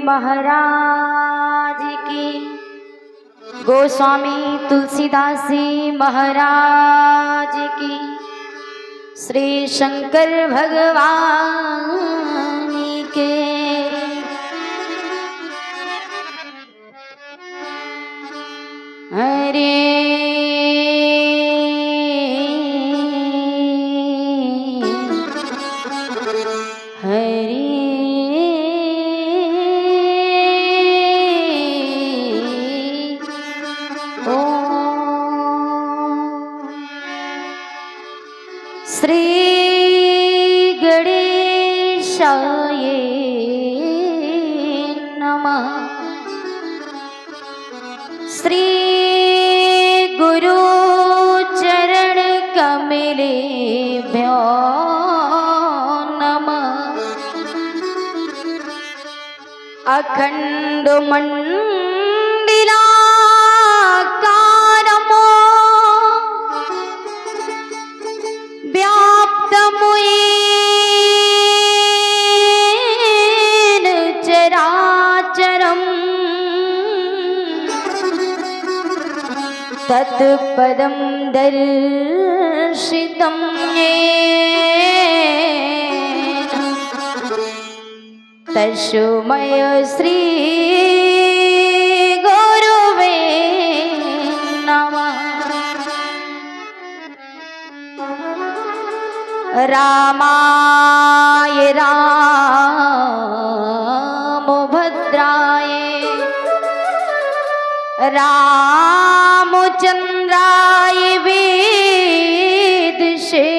महाराज की, गोस्वामी तुलसीदास जी महाराज की, श्री शंकर भगवान के। हरे श्री गणेशाय नमः। श्री गुरु चरण कमलेभ्यो नमः। अखंड मंडलाकारमो व्याप्तमुयेन चराचरम् तत्पदं दर्शितं येन तस्मै श्री गुरुवे नमः। रामाय रामभद्राय रामचंद्राय वेदसे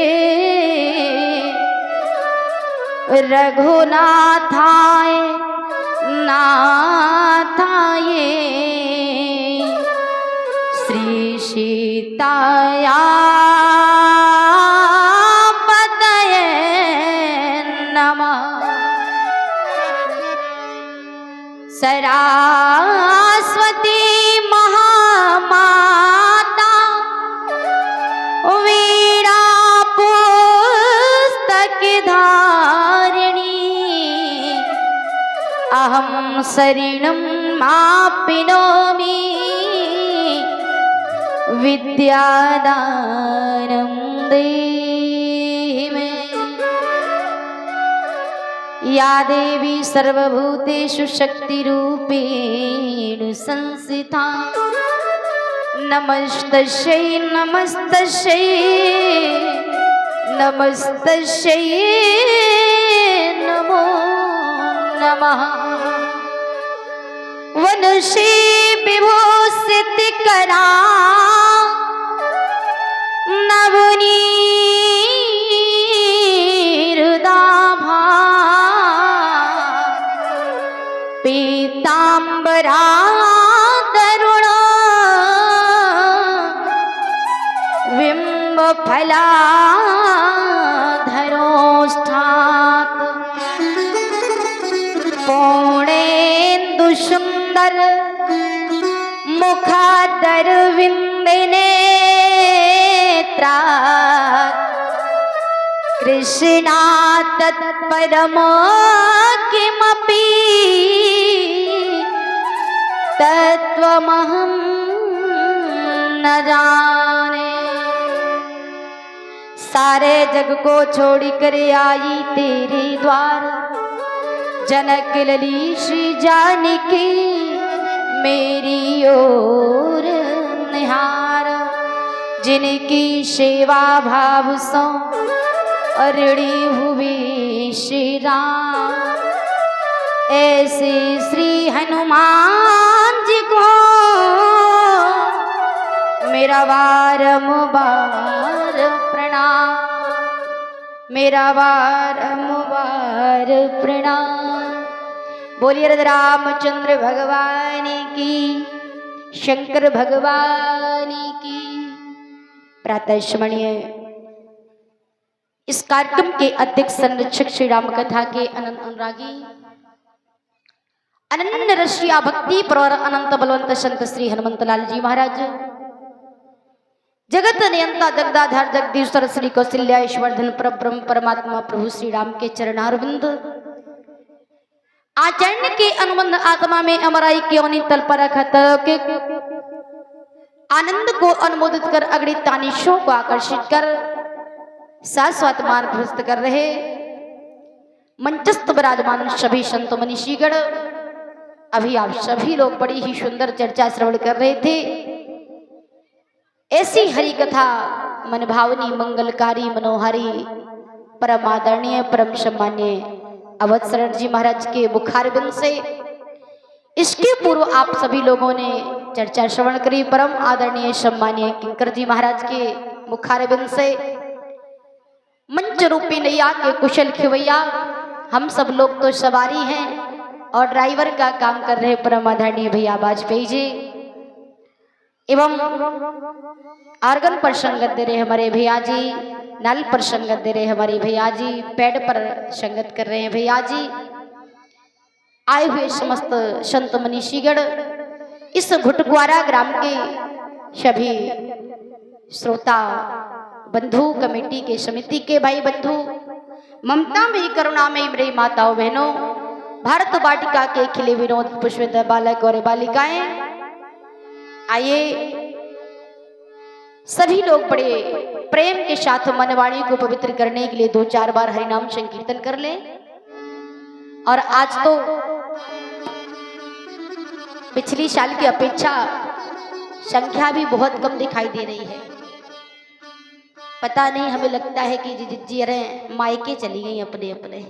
रघुनाथाय नाथाय श्री सीताया पतये नमः। सरस्वती महामाता वीणा पुस्तक धारिणी अहं शरणं माप्नोमि विद्यादानं देहि मे। या देवी सर्वभूतेषु शक्तिरूपेण संस्थिता नमस्तस्यै नमस्तस्यै नमस्तस्यै नमो नमः। वनश्री विभूषितकरा नवनीरुदाभा पीताम्बरा तरुणा बिम्बफलाधरोष्ठात् पूर्णेन्दुसुन्दर मुखादरविन्दनेत्रात् कृष्णात् तत्परमो किमपि तत्त्वमहं न जाने। सारे जग को छोड़ कर आई तेरे द्वार, जनक लली श्री जानकी मेरी ओर निहार। जिनकी सेवा भाव सो अरड़ी हुई श्री राम, ऐसे श्री हनुमान जी को मेरा बारंबार प्रणाम, मेरा बारंबार प्रणाम। बोलिए राधा रामचंद्र भगवान की, शंकर भगवान की। प्रातः स्मरणीय इस कार्यक्रम के अध्यक्ष संरक्षक श्री राम कथा के अनंत अनुरागी अनन्य रसिया भक्ति पर अनंत बलवंत संत श्री हनुमंत लाल जी महाराज, जगत नियंता जगदाधार जगदीश्वर श्री कौशल्या ईश्वर्धन परब्रह्म परमात्मा प्रभु श्री राम के चरणारविंद आचरण के अनुबंध आत्मा में अमराई क्यों नहीं तल पर रखत के आनंद को अनुमोदित कर अगड़ी तानिशों को आकर्षित कर शाश्वत मार्ग प्रशस्त कर रहे मंचस्थ विराजमान सभी संत मनीषीगण। अभी आप सभी लोग बड़ी ही सुंदर चर्चा श्रवण कर रहे थे। ऐसी हरि कथा मन भावनी मंगलकारी मनोहारी परम आदरणीय परम सम्मान्य अवध शरण जी महाराज के मुखारबिंद से इसके पूर्व आप सभी लोगों ने चर्चा श्रवण करी परम आदरणीय सम्मान्य किंकर जी महाराज के मुखारबिंद से। मंच रूपी नैया के कुशल खिवैया हम सब लोग तो सवारी हैं और ड्राइवर का काम कर रहे परम आदरणीय भैया वाजपेयी जी एवं आर्गन पर संगत दे रहे हमारे भैया जी, नाल पर संगत दे रहे हमारे भैया जी, पैड पर संगत कर रहे हैं भैया जी। आए हुए समस्त संत मनीषीगण, इस घुटग्वारा ग्राम के सभी श्रोता बंधु, कमेटी के समिति के भाई बंधु, ममता में करुणा में मेरी माताओं बहनों, भारत वाटिका के खिले विनोद पुष्पित बालक और बालिकाएं, आइए सभी लोग बड़े प्रेम के साथ मनवाणी को पवित्र करने के लिए 2-4 बार हरिनाम संकीर्तन कर ले। और आज तो पिछली साल की अपेक्षा संख्या भी बहुत कम दिखाई दे रही है। पता नहीं, हमें लगता है कि जी अरे मायके चली गई अपने अपने।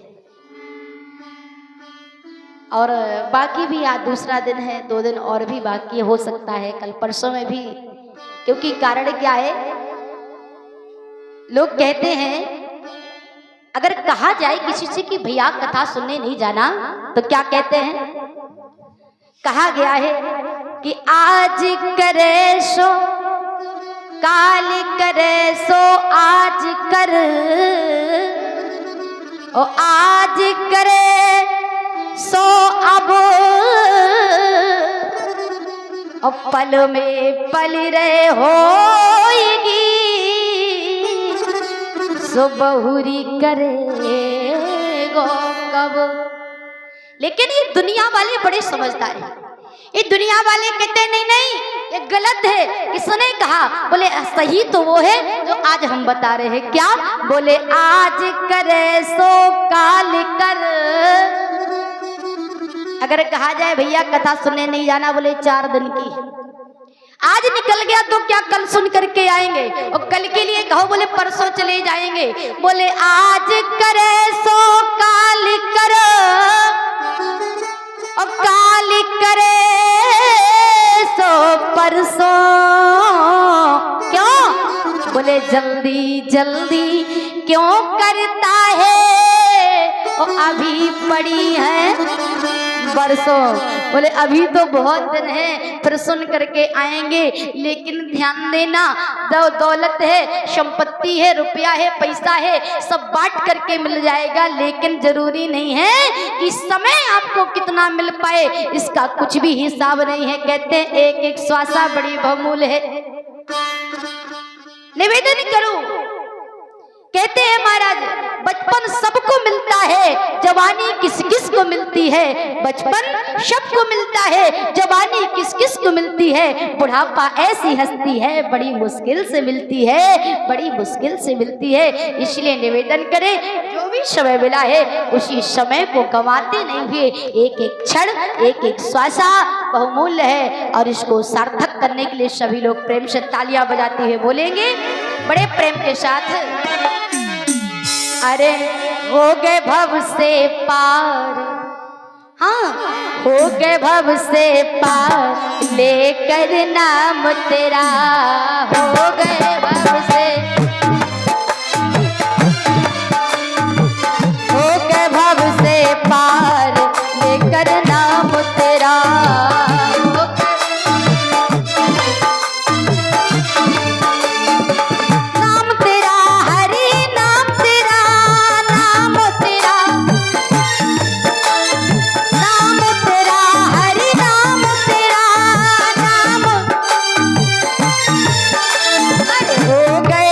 और बाकी भी आज दूसरा दिन है, 2 दिन और भी बाकी हो सकता है, कल परसों में भी। क्योंकि कारण क्या है, लोग कहते हैं अगर कहा जाए किसी से कि भैया कथा सुनने नहीं जाना, तो क्या कहते हैं, कहा गया है कि आज करे सो काल करे सो आज कर, ओ आज करे सो अब पल में पल रहे होएगी, सो बहुरी करेगो कब। लेकिन ये दुनिया वाले बड़े समझदार हैं। ये दुनिया वाले कहते नहीं नहीं ये गलत है। किसने कहा? बोले सही तो वो है जो आज हम बता रहे हैं। क्या? बोले आज करे सो काल कर। अगर कहा जाए भैया कथा सुनने नहीं जाना, बोले 4 दिन की, आज निकल गया तो क्या कल सुन करके आएंगे, और कल के लिए कहो बोले परसों चले जाएंगे। बोले आज करे सो काल कर, और काल करे सो परसों। क्यों? बोले जल्दी जल्दी क्यों करता है, और अभी पड़ी है बरसों। बोले अभी तो बहुत दिन है, फिर सुन करके आएंगे। लेकिन ध्यान देना, दौलत है, संपत्ति है, रुपया है, पैसा है, सब बांट करके मिल जाएगा, लेकिन जरूरी नहीं है कि समय आपको कितना मिल पाए, इसका कुछ भी हिसाब नहीं है। कहते हैं एक एक श्वासा बड़ी बहुमूल्य है। निवेदन करूं, कहते हैं महाराज बचपन सबको मिलता है, जवानी किस किस को मिलती है। बचपन सबको मिलता है, जवानी किस किस को मिलती है। बुढ़ापा ऐसी हस्ती है, बड़ी मुश्किल से मिलती है, बड़ी मुश्किल से मिलती है। इसलिए निवेदन करें जो भी समय मिला है उसी समय को गंवाते नहीं हुए, एक एक क्षण एक एक श्वासा बहुमूल्य है, और इसको सार्थक करने के लिए सभी लोग प्रेम से तालियां बजाते हुए बोलेंगे बड़े प्रेम के साथ। अरे हो गए भव से पार, हाँ हो गए भव से पार, लेकर नाम तेरा हो गए भव से, हो गए भव से पार, लेकर नाम तेरा। हो गए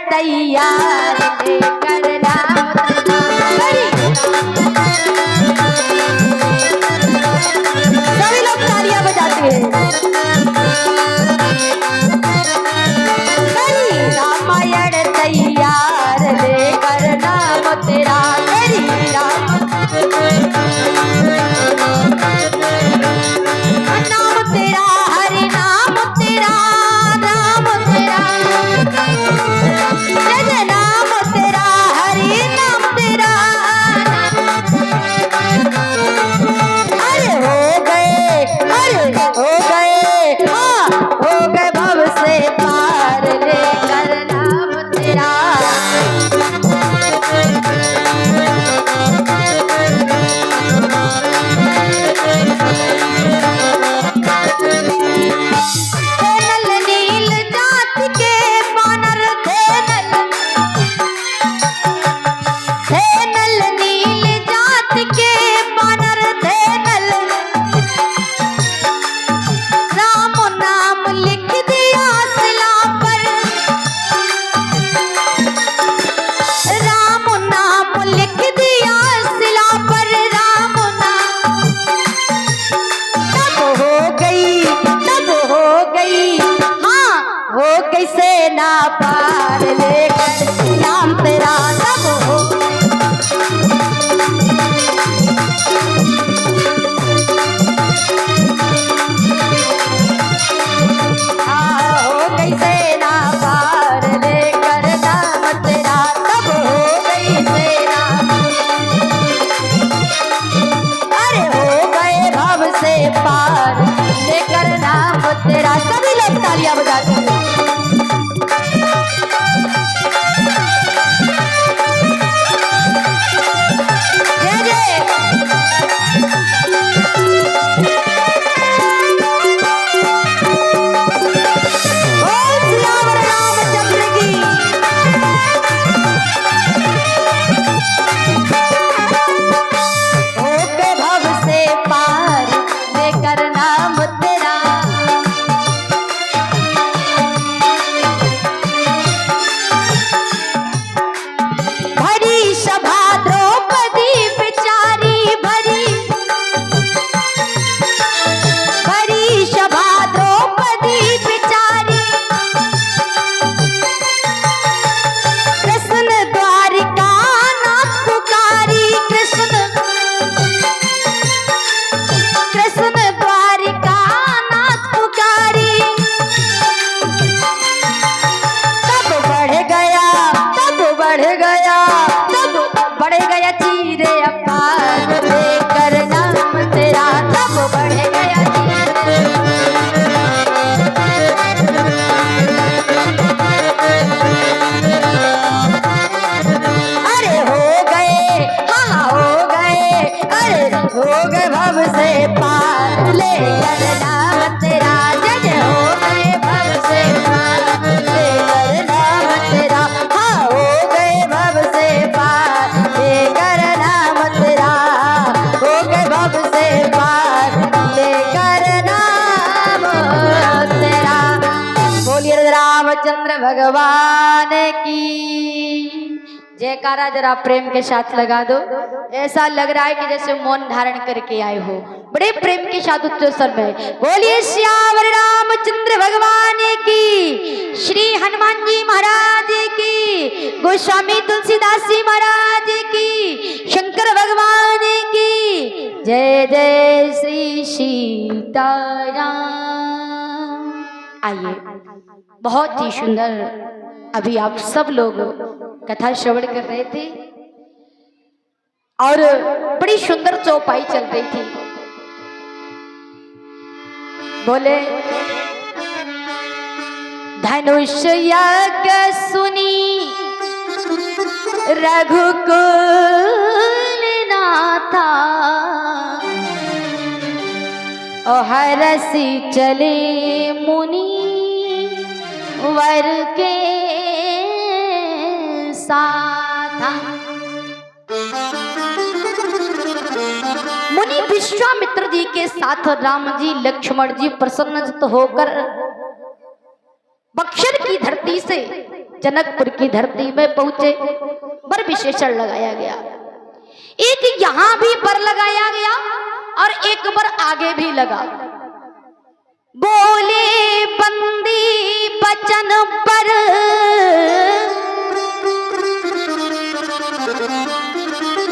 तैयार लेकर राम सभी लोग तालियां बजाते हैं। रामायण तैयार लेकर नाम तेरा तेरी नाम तेरा हरि नाम तेरा नाम तेरा जय नाम तेरा हरि नाम तेरा अरे हो गए हाँ हो गए भव से पार लेकर नाम तेरा कैसे ना पार लेकर नाम तेरा सब हो कैसे ना पार लेकर नाम तेरा सब हो कैसे ना अरे हो गए भव से पार लेकर नाम तेरा सभी लोग तालियां बजाते हैं। रामचंद्र भगवान की जयकारा जरा प्रेम के साथ लगा दो। ऐसा लग रहा है कि जैसे मौन धारण करके आए हो, बड़े प्रेम के साथ उच्च स्वर में बोलिए श्यावर रामचंद्र भगवान की, श्री हनुमान जी महाराज की, गोस्वामी तुलसीदास जी महाराज की, शंकर भगवान की जय जय श्री सीताराम। आइए, बहुत ही सुंदर अभी आप सब लोग कथा श्रवण कर रहे थे और बड़ी सुंदर चौपाई चल रही थी। बोले धनुष यज्ञ सुनी रघुकुल नाथा, और हरसी चले मुनि वर के साथा। मुनि विश्वामित्र जी के साथ राम जी लक्ष्मण जी प्रसन्नचित्त होकर बक्सर की धरती से जनकपुर की धरती में पहुंचे। बर विशेषण लगाया गया, एक यहां भी बर लगाया गया और एक बर आगे भी लगा। बोले बंदी बचन पर,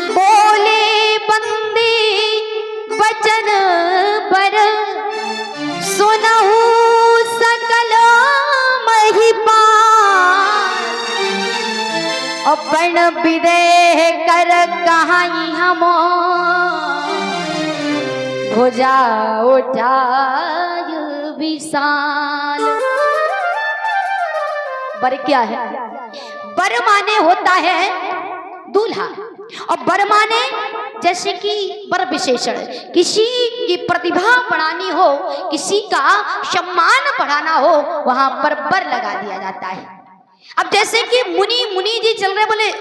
बोले बंदी बचन पर, सुनहु सकल महिपा, अपन विदेह कर कहाई हम, भुजा उठाय विशाल। बर क्या है? बर माने होता है दूल्हा, और बर माने जैसे कि बर विशेषण, किसी की प्रतिभा बढ़ानी हो, किसी का सम्मान बढ़ाना हो, वहां पर बर लगा दिया जाता है। अब जैसे कि मुनि जी चल रहे, बोले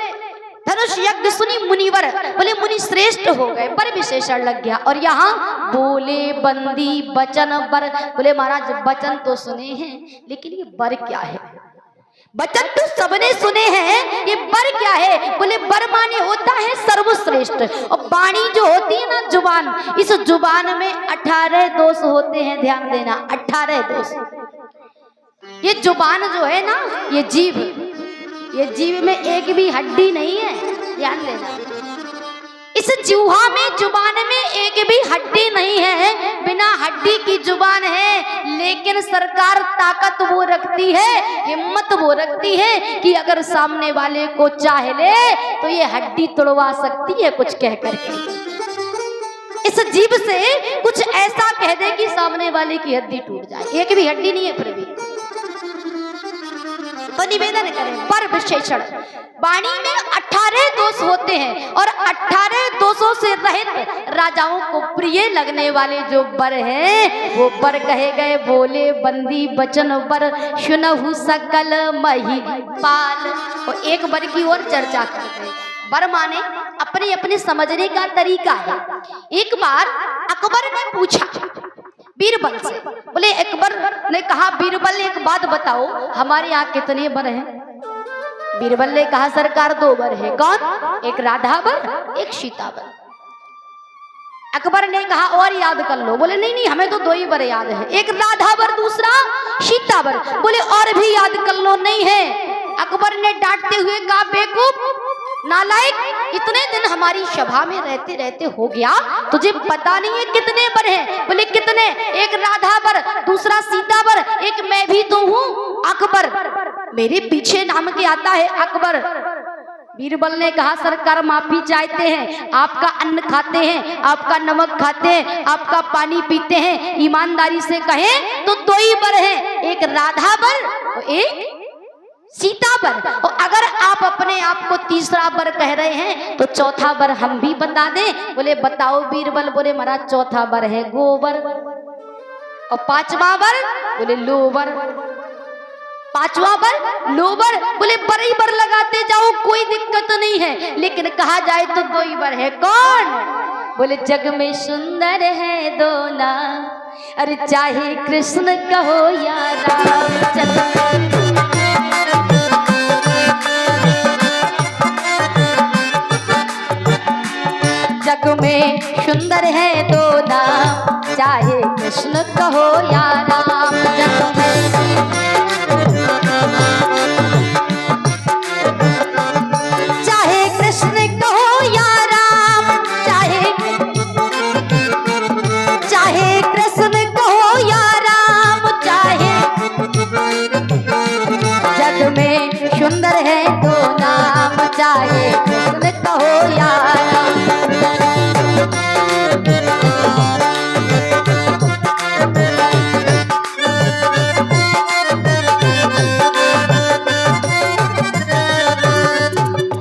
धनुष यज्ञ सुनी मुनिवर, बोले मुनि श्रेष्ठ हो गए, बर विशेषण लग गया। और यहाँ बोले बंदी बचन बर, बोले महाराज बचन तो सुने हैं लेकिन ये बर क्या है? बचन तो सबने सुने हैं, ये बर क्या है? बोले बर माने होता है सर्वश्रेष्ठ। और वाणी जो होती है ना, जुबान, इस जुबान में 18 दोष होते हैं, ध्यान देना 18 दोष। ये जुबान जो है ना, ये जीभ, ये जीभ में एक भी हड्डी नहीं है, ध्यान देना। इस जुहा में, जुबान में एक भी हड्डी नहीं है, बिना हड्डी की जुबान है। लेकिन सरकार ताकत वो रखती है, हिम्मत वो रखती है कि अगर सामने वाले को चाह ले तो ये हड्डी तोड़वा सकती है कुछ कह करके। इस जीभ से कुछ ऐसा कह दे कि सामने वाले की हड्डी टूट जाए। एक भी हड्डी नहीं है फिर भी। तो निवेदन करें, बर विशेषण, वाणी में 18 दोष होते हैं और 18 दोषों से रहित राजाओं को प्रिय लगने वाले जो बर हैं वो बर कहे गए। बोले बंदी बचन बर, सुनहु सकल महिपाल। और एक बर की ओर चर्चा करते हैं। बर माने अपने अपने समझने का तरीका है। एक बार अकबर ने पूछा बीरबल से, बोले अकबर ने कहा बीरबल एक बात बताओ, हमारे यहाँ कितने बर हैं? बीरबल ने कहा सरकार 2 बर है। कौन? एक राधा बर, एक सीता बर। अकबर ने कहा और याद कर लो। बोले नहीं नहीं, हमें तो 2 ही बर याद है, एक राधा बर, दूसरा सीता बर। बोले और भी याद कर लो। नहीं है। अकबर ने डांटते हुए कहा बेवकूफ, नालायक, इतने दिन हमारी सभा में रहते रहते हो गया, तुझे पता नहीं है कितने बर हैं? बोले कितने? एक राधा बर, दूसरा सीता बर, एक मैं भी तो हूँ अकबर, मेरे पीछे नाम के आता है अकबर। बीरबल ने कहा सरकार माफी चाहते हैं, आपका अन्न खाते हैं, आपका नमक खाते हैं, आपका पानी पीते हैं, ईमानदारी से कहें तो 2 ही बर हैं, एक राधा बर और एक सीता बर। और अगर आप अपने आप को तीसरा बर कह रहे हैं तो चौथा बर हम भी बता दें। बोले बताओ बीरबल। बोले महाराज चौथा बर है गोबर, और 5वां बर बोले लोबर, 5वां बर लोबर। बोले बर ही बर लगाते जाओ, कोई दिक्कत नहीं है, लेकिन कहा जाए तो 2 ही बर है। कौन? बोले जग में सुंदर है 2 नाम, अरे चाहे कृष्ण कहो या राम। जग में सुंदर है 2 नाम, चाहे कृष्ण कहो या राम। जग में चाहे कृष्ण कहो या राम, चाहे कृष्ण कहो या राम, चाहे जग में सुंदर है 2 नाम, चाहे कृष्ण कहो या राम।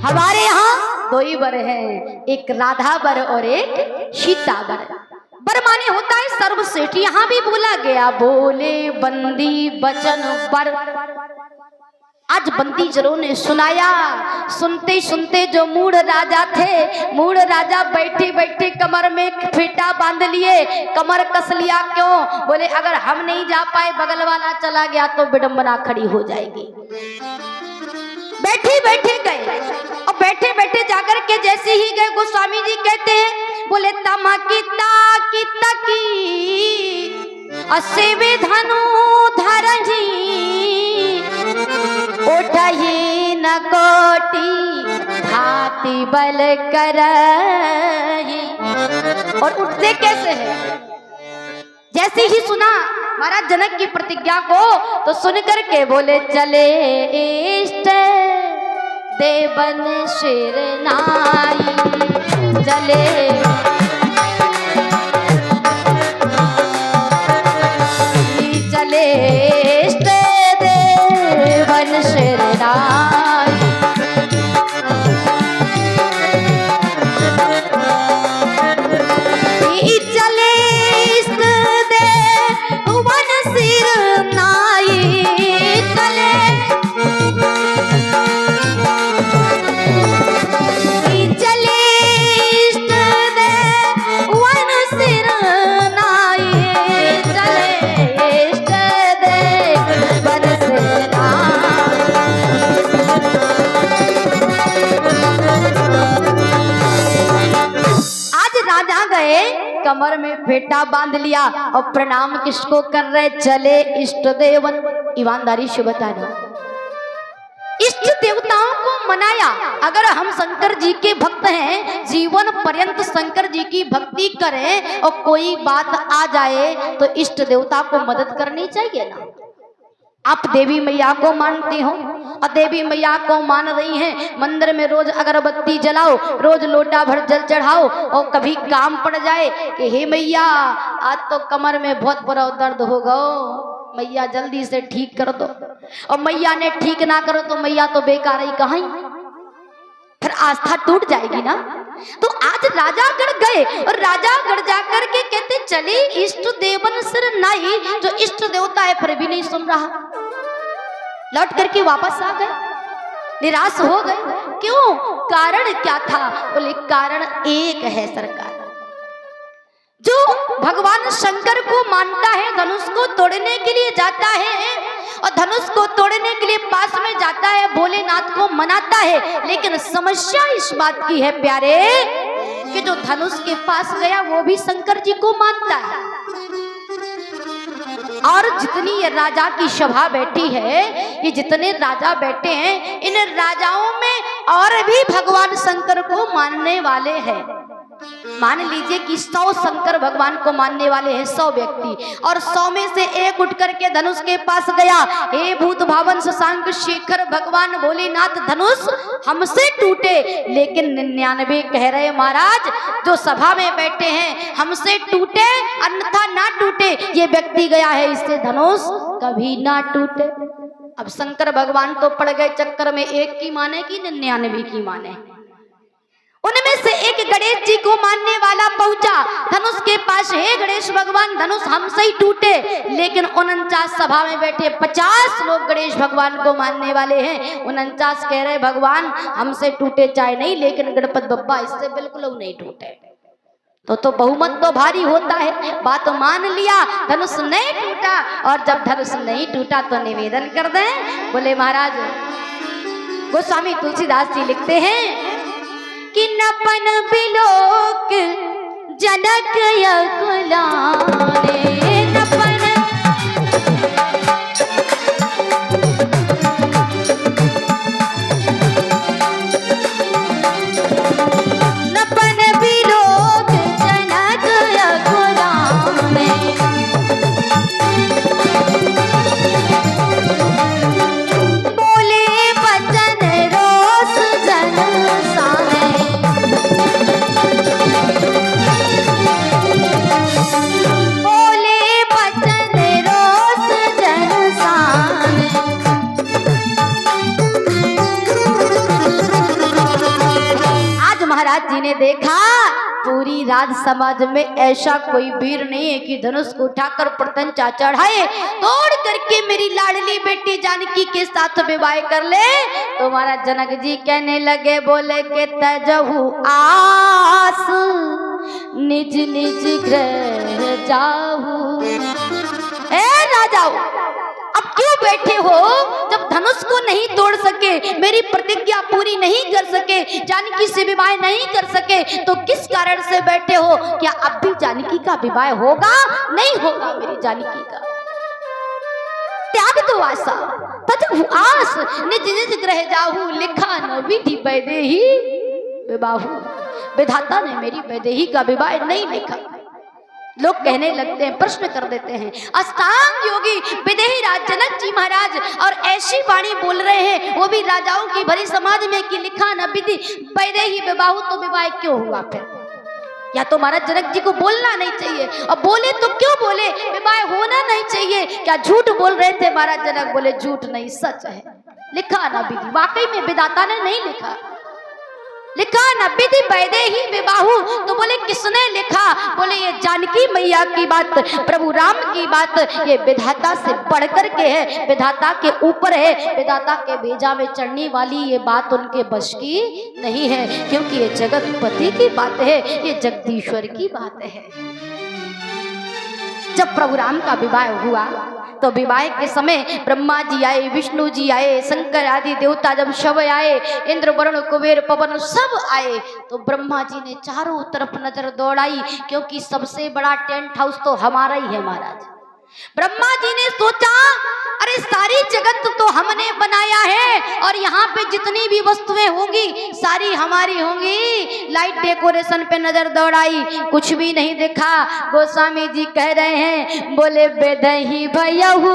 हमारे यहाँ 2 ही बर हैं, एक राधा बर और एक सीता बर। बर माने होता है सर्वश्रेष्ठ। यहाँ भी बोला गया बोले बंदी बचन बर। आज बंदीजरों ने सुनाया, सुनते सुनते जो मूढ़ राजा थे, मूढ़ राजा बैठे बैठे कमर में फेटा बांध लिए। कमर कस लिया क्यों? बोले अगर हम नहीं जा पाए, बगल वाला चला गया तो विडंबना खड़ी हो जाएगी। बैठे गए और बैठे बैठे जाकर के जैसे ही गए गोस्वामी जी कहते हैं, बोले तमकी ताकी तकी असेवे धनु धरही उठही न कोटि हाथी बल करही। और उठते कैसे हैं? जैसे ही सुना महाराज जनक की प्रतिज्ञा को तो सुन करके बोले चले इष्ट देवन शिर नाई, चले चले इष्ट देवन शिर नाई। चले इष्ट देवन शिर नाई, चले चले इष्ट देवन शिर नाई, चले इष्ट देवन शिर नाई। आज राजा गए कमर में फेटा बांध लिया और प्रणाम किसको कर रहे? चले इष्ट देवन। ईमानदारी से बताना, इष्ट देवताओं को मनाया। अगर हम शंकर जी के भक्त हैं, जीवन पर्यंत शंकर जी की भक्ति करें और कोई बात आ जाए तो इष्ट देवता को मदद करनी चाहिए ना। आप देवी मैया को मानते हो और देवी मैया को मान रही हैं, मंदिर में रोज अगरबत्ती जलाओ, रोज लोटा भर जल चढ़ाओ और कभी काम पड़ जाए कि हे मैया आज तो कमर में बहुत बड़ा दर्द होगा, मैया जल्दी से ठीक कर दो, और मैया ने ठीक ना करो तो मैया तो बेकार ही कहीं, फिर आस्था टूट जाएगी ना। तो आज राजागढ़ गए और राजागढ़ जाकर के कहते चले इष्ट देवन सिर नाई। जो इष्ट देवता है फिर भी नहीं सुन रहा, लौट करके वापस आ गए, निराश हो गए। क्यों? कारण क्या था? बोले कारण एक है सरकार, जो भगवान शंकर को मानता है धनुष को तोड़ने के लिए जाता है और धनुष को तोड़ने के लिए पास में जाता है, भोलेनाथ को मनाता है, लेकिन समस्या इस बात की है प्यारे कि जो धनुष के पास गया वो भी शंकर जी को मानता है। और जितनी ये राजा की सभा बैठी है, ये जितने राजा बैठे हैं, इन राजाओं में और भी भगवान शंकर को मानने वाले हैं। मान लीजिए कि 100 शंकर भगवान को मानने वाले हैं 100 व्यक्ति, और 100 में से एक उठ करके धनुष के पास गया, हे भूत भावन शशांक शेखर भगवान भोलेनाथ धनुष हमसे टूटे, लेकिन 99 कह रहे महाराज जो सभा में बैठे हैं हमसे टूटे अन्यथा ना टूटे, ये व्यक्ति गया है इससे धनुष कभी ना टूटे। अब शंकर भगवान तो पड़ गए चक्कर में, एक की माने की 99 की माने। उनमें से एक गणेश जी को मानने वाला पहुंचा धनुष के पास, हे गणेश भगवान धनुष हमसे ही टूटे, लेकिन 49 सभा में बैठे 50 लोग गणेश भगवान को मानने वाले हैं। 49 कह रहे भगवान हमसे टूटे चाहे नहीं, लेकिन गणपति बप्पा इससे बिल्कुल नहीं टूटे। तो बहुमत तो भारी होता है, बात मान लिया, धनुष नहीं टूटा। और जब धनुष नहीं टूटा तो निवेदन कर दें। बोले महाराज गोस्वामी तुलसीदास जी लिखते हैं कि नपन बिलोक जनक यकुलाने, नपन नपन बिलोक जनक यकुलाने, बोले बचन रोस जन साने, बोले बचन रोस जन साने। आज महाराज जी ने देखा पूरी राज समाज में ऐसा कोई वीर नहीं है कि धनुष को उठाकर प्रतंचा चढ़ाए, तोड़ करके मेरी लाडली बेटी जानकी के साथ विवाह कर ले। तो महाराज जनक जी कहने लगे, बोले के तजहु आस निज निज गृह जाहु। ए राजाओ, अब क्यों बैठे हो, जब धनुष को नहीं तोड़ सके, मेरी प्रतिज्ञा पूरी नहीं कर सके, जानकी से विवाह नहीं कर सके, तो किस कारण से बैठे हो? क्या अब भी जानकी का विवाह होगा? नहीं होगा मेरी जानकी का। त्याग दो आशा, तज आस, निज निज ग्रह जाहू, लिखा न विधि वैदेही विवाहु। विधाता ने मेरी वैदेही का विवाह नहीं लिखा। लोग कहने लगते हैं, प्रश्न कर देते हैं, अष्टांग योगी विदेही राज जनक जी महाराज और ऐसी वाणी बोल रहे हैं, वो भी राजाओं की भरी समाज में, कि लिखा न विधि वैदेही विवाहु, तो विवाह क्यों हुआ फिर? या तो महाराज जनक जी को बोलना नहीं चाहिए, और बोले तो क्यों बोले? विवाह होना नहीं चाहिए। क्या झूठ बोल रहे थे महाराज जनक? बोले झूठ नहीं, सच है, लिखा न विधि। वाकई में विधाता ने नहीं लिखा, लिखा न विधि वैदेही विवाहु। तो बोले किसने लिखा? बोले ये जानकी मैया की बात, प्रभु राम की बात, ये विधाता से बढ़कर के है, विधाता के ऊपर है, विधाता के भेजा में चढ़ने वाली ये बात उनके बश की नहीं है, क्योंकि ये जगतपति की बात है, ये जगदीश्वर की बात है। जब प्रभु राम का विवाह हुआ तो विवाह के समय ब्रह्मा जी आए, विष्णु जी आए, शंकर आदि देवता जब सब आए, इंद्र वरुण कुबेर पवन सब आए, तो ब्रह्मा जी ने चारों तरफ नजर दौड़ाई, क्योंकि सबसे बड़ा टेंट हाउस तो हमारा ही है महाराज। ब्रह्मा जी ने सोचा, अरे सारी जगत तो हमने बनाया है, और यहाँ पे जितनी भी वस्तुएं होंगी सारी हमारी होंगी। लाइट डेकोरेशन पे नजर दौड़ाई, कुछ भी नहीं देखा। गोस्वामी जी कह रहे हैं, बोले बेदही भयहू।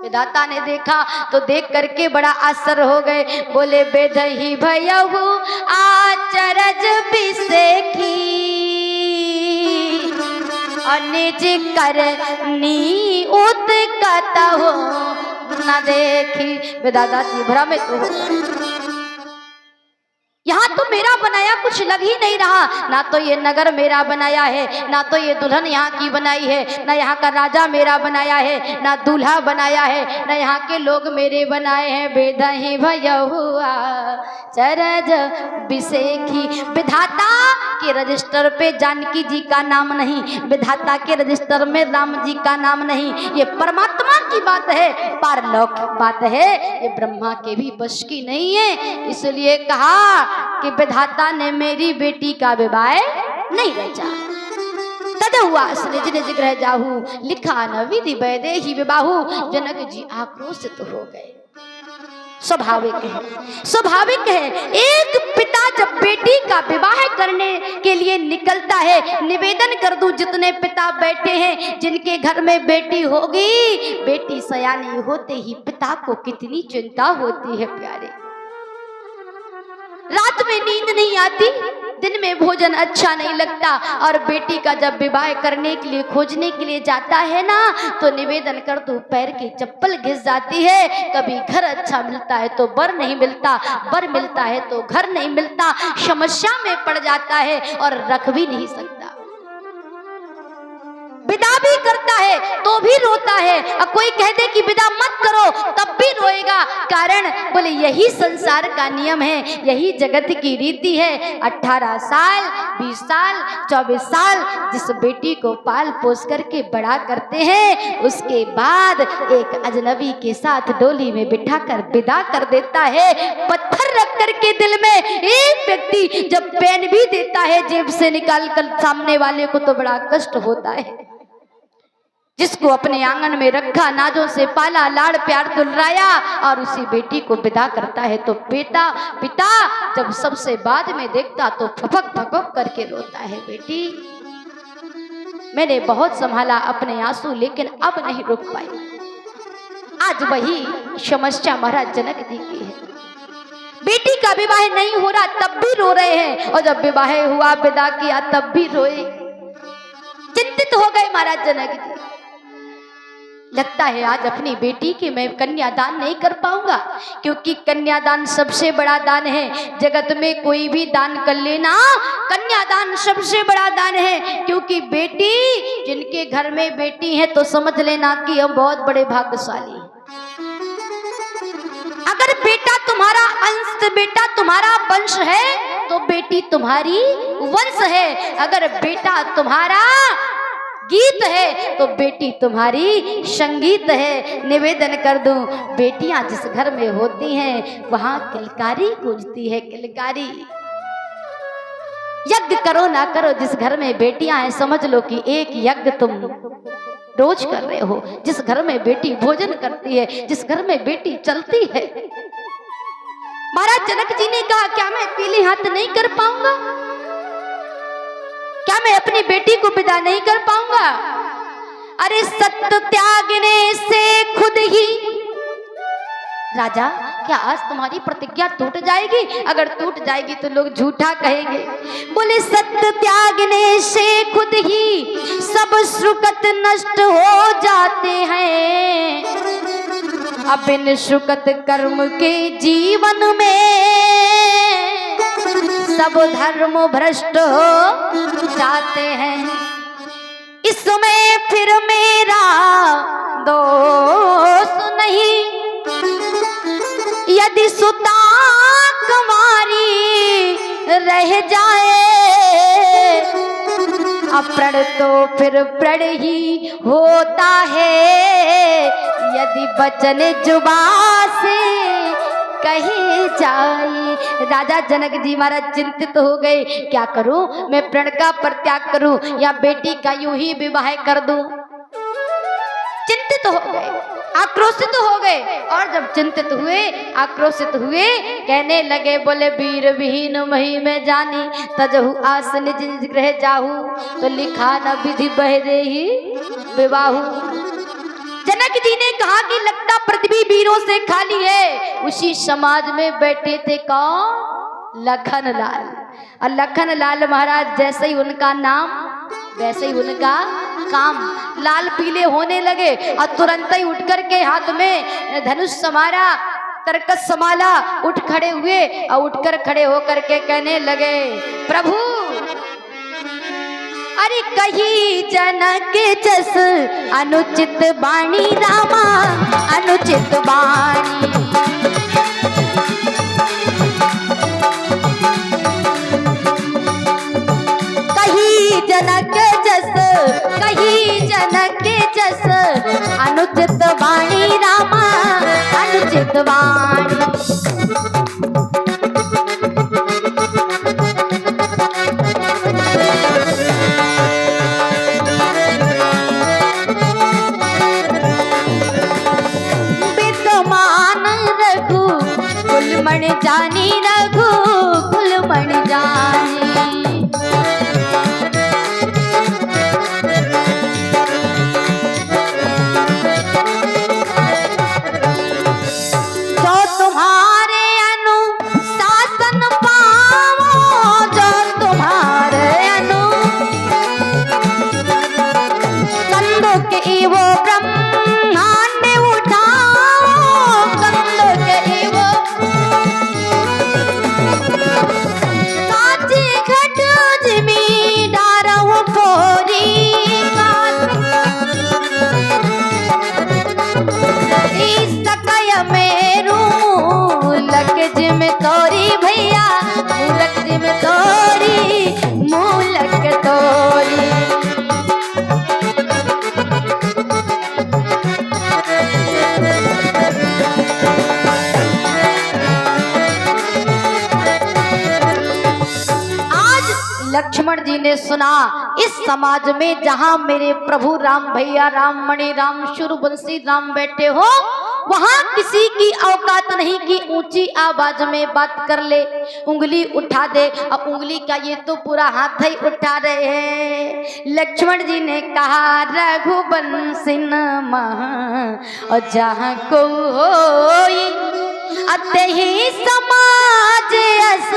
विधाता ने देखा तो देख करके बड़ा आश्चर्य हो गए, बोले बेदही भयहू आचरज बिसेखी, निज करनी उत्कत हो न देखी। विधाता जी भ्रमित हो, यहाँ तो मेरा बनाया कुछ लग ही नहीं रहा, ना तो ये नगर मेरा बनाया है, ना तो ये दुल्हन यहाँ की बनाई है, ना यहाँ का राजा मेरा बनाया है, ना दूल्हा बनाया है, ना यहाँ के लोग मेरे बनाए हैं। बेदही भयहुआ चरज बिसेखी। विधाता के रजिस्टर पे जानकी जी का नाम नहीं, विधाता के रजिस्टर में राम जी का नाम नहीं, ये परमात्मा की बात है, पारलौकिक बात है, ये ब्रह्मा के भी बश की नहीं है। इसलिए कहा कि विधाता ने मेरी बेटी का विवाह नहीं रचा। तद हुआ निज निज ग्रह जाहू, लिखा न विधि वैदेही विवाहु। जनक जी आक्रोशित हो गए। स्वाभाविक है, स्वाभाविक है। एक पिता जब बेटी का विवाह करने के लिए निकलता है, निवेदन कर दूं जितने पिता बैठे हैं, जिनके घर में बेटी होगी, बेटी सयानी होते ही पिता को कितनी चिंता होती है प्यारे। रात में नींद नहीं आती, दिन में भोजन अच्छा नहीं लगता, और बेटी का जब विवाह करने के लिए खोजने के लिए जाता है ना, तो निवेदन कर दो पैर की चप्पल घिस जाती है। कभी घर अच्छा मिलता है तो बर नहीं मिलता, बर मिलता है तो घर नहीं मिलता, समस्या में पड़ जाता है और रख भी नहीं सकता। विदा भी करता है तो भी रोता है, और कोई कह दे कि विदा मत करो तब भी रोएगा। कारण बोले यही संसार का नियम है, यही जगत की रीति है। 18 साल 20 साल 24 साल जिस बेटी को पाल पोस करके बड़ा करते हैं, उसके बाद एक अजनबी के साथ डोली में बिठा कर विदा कर देता है। पत्थर रख करके दिल में एक व्यक्ति जब पेन भी देता है जेब से निकाल कर सामने वाले को, तो बड़ा कष्ट होता है। जिसको अपने आंगन में रखा, नाजों से पाला, लाड़ प्यार दुलराया, और उसी बेटी को विदा करता है, तो पिता जब सबसे बाद में देखता तो फपक फपक करके रोता है। बेटी मैंने बहुत संभाला अपने आंसू, लेकिन अब नहीं रुक पाई। आज वही समस्या महाराज जनक जी की है। बेटी का विवाह नहीं हो रहा तब भी रो रहे हैं, और जब विवाह हुआ विदा किया तब भी रोए। चिंतित हो गए महाराज जनक जी। लगता है आज अपनी बेटी के मैं कन्यादान नहीं कर पाऊंगा, क्योंकि कन्यादान सबसे बड़ा दान है। जगत में कोई भी दान कर लेना, कन्यादान सबसे बड़ा दान है। क्योंकि बेटी, जिनके घर में बेटी है तो समझ लेना कि हम बहुत बड़े भाग्यशाली हैं। अगर बेटा तुम्हारा अंश, बेटा तुम्हारा वंश है, तो बेटी तुम्हारी वंश है। अगर बेटा तुम्हारा गीत है तो बेटी तुम्हारी संगीत है। निवेदन कर दूं, बेटियां जिस घर में होती हैं वहां किलकारी गूंजती है, किलकारी। यज्ञ करो ना करो, जिस घर में बेटियां हैं समझ लो कि एक यज्ञ तुम रोज कर रहे हो। जिस घर में बेटी भोजन करती है, जिस घर में बेटी चलती है। महाराज जनक जी ने कहा, क्या मैं अकेले हाथ नहीं कर पाऊंगा? क्या मैं अपनी बेटी को विदा नहीं कर पाऊंगा? अरे सत्य त्यागने से खुद ही। राजा, क्या आज तुम्हारी प्रतिज्ञा टूट जाएगी? अगर टूट जाएगी तो लोग झूठा कहेंगे। बोले, सत्य त्यागने से खुद ही सब सुकृत नष्ट हो जाते हैं। अब इन सुकृत कर्म के जीवन में सब धर्म भ्रष्ट हो जाते हैं। इसमें फिर मेरा दोष नहीं, यदि सुता कुमारी रह जाए। अप्रण तो फिर प्रण ही होता है, यदि वचन जुबान से कहे जाए। राजा जनक जी महाराज चिंतित हो गए, क्या करूं? मैं प्रण का परित्याग करूं या बेटी का यूं ही विवाह कर दूं? चिंतित हो गए, आक्रोशित हो गए। और जब चिंतित हुए, आक्रोशित हुए, कहने लगे, बोले, वीर विहीन मही में जानी, तजहु आस निज निज गृह जाहू, तो लिखा न विधि बह देहि विवाहु। जनक जी ने कहा कि लगता पृथ्वी वीरों से खाली है। उसी समाज में बैठे थे कौन? लखन लाल। और लखन लाल महाराज जैसे ही उनका नाम वैसे ही उनका काम। लाल पीले होने लगे और तुरंत ही उठ करके हाथ में धनुष समारा, तरकस संभाला, उठ खड़े हुए और उठकर खड़े होकर के कहने लगे, प्रभु अरे कही जनक जस अनुचित बाणी रामा, अनुचित बाणी। कही जनक जस, कही जनक जस अनुचित बाणी रामा, अनुचित बाणी। कुलमण जानी रघु कुलमण जानी। जो तुम्हारे अनुशासन पावो, जो तुम्हारे कंदों के वो ब्रह्मांड उठाओ, कंदों के वो काचे घट जिमी डारहु फोरी। इस सकय मेरू मूलक जिम तोरी भैया, मूलक जिम तोरी, मूलक तोरी। लक्ष्मण जी ने सुना, इस समाज में जहां मेरे प्रभु राम भैया, राम मणि, राम सूर्यवंशी राम बैठे हो, वहां किसी की औकात नहीं कि ऊंची आवाज में बात कर ले, उंगली उठा दे। और उंगली का ये तो पूरा हाथ ही उठा रहे हैं। लक्ष्मण जी ने कहा, रघुवंशी महा और जहां को होई, अतहि समाज अस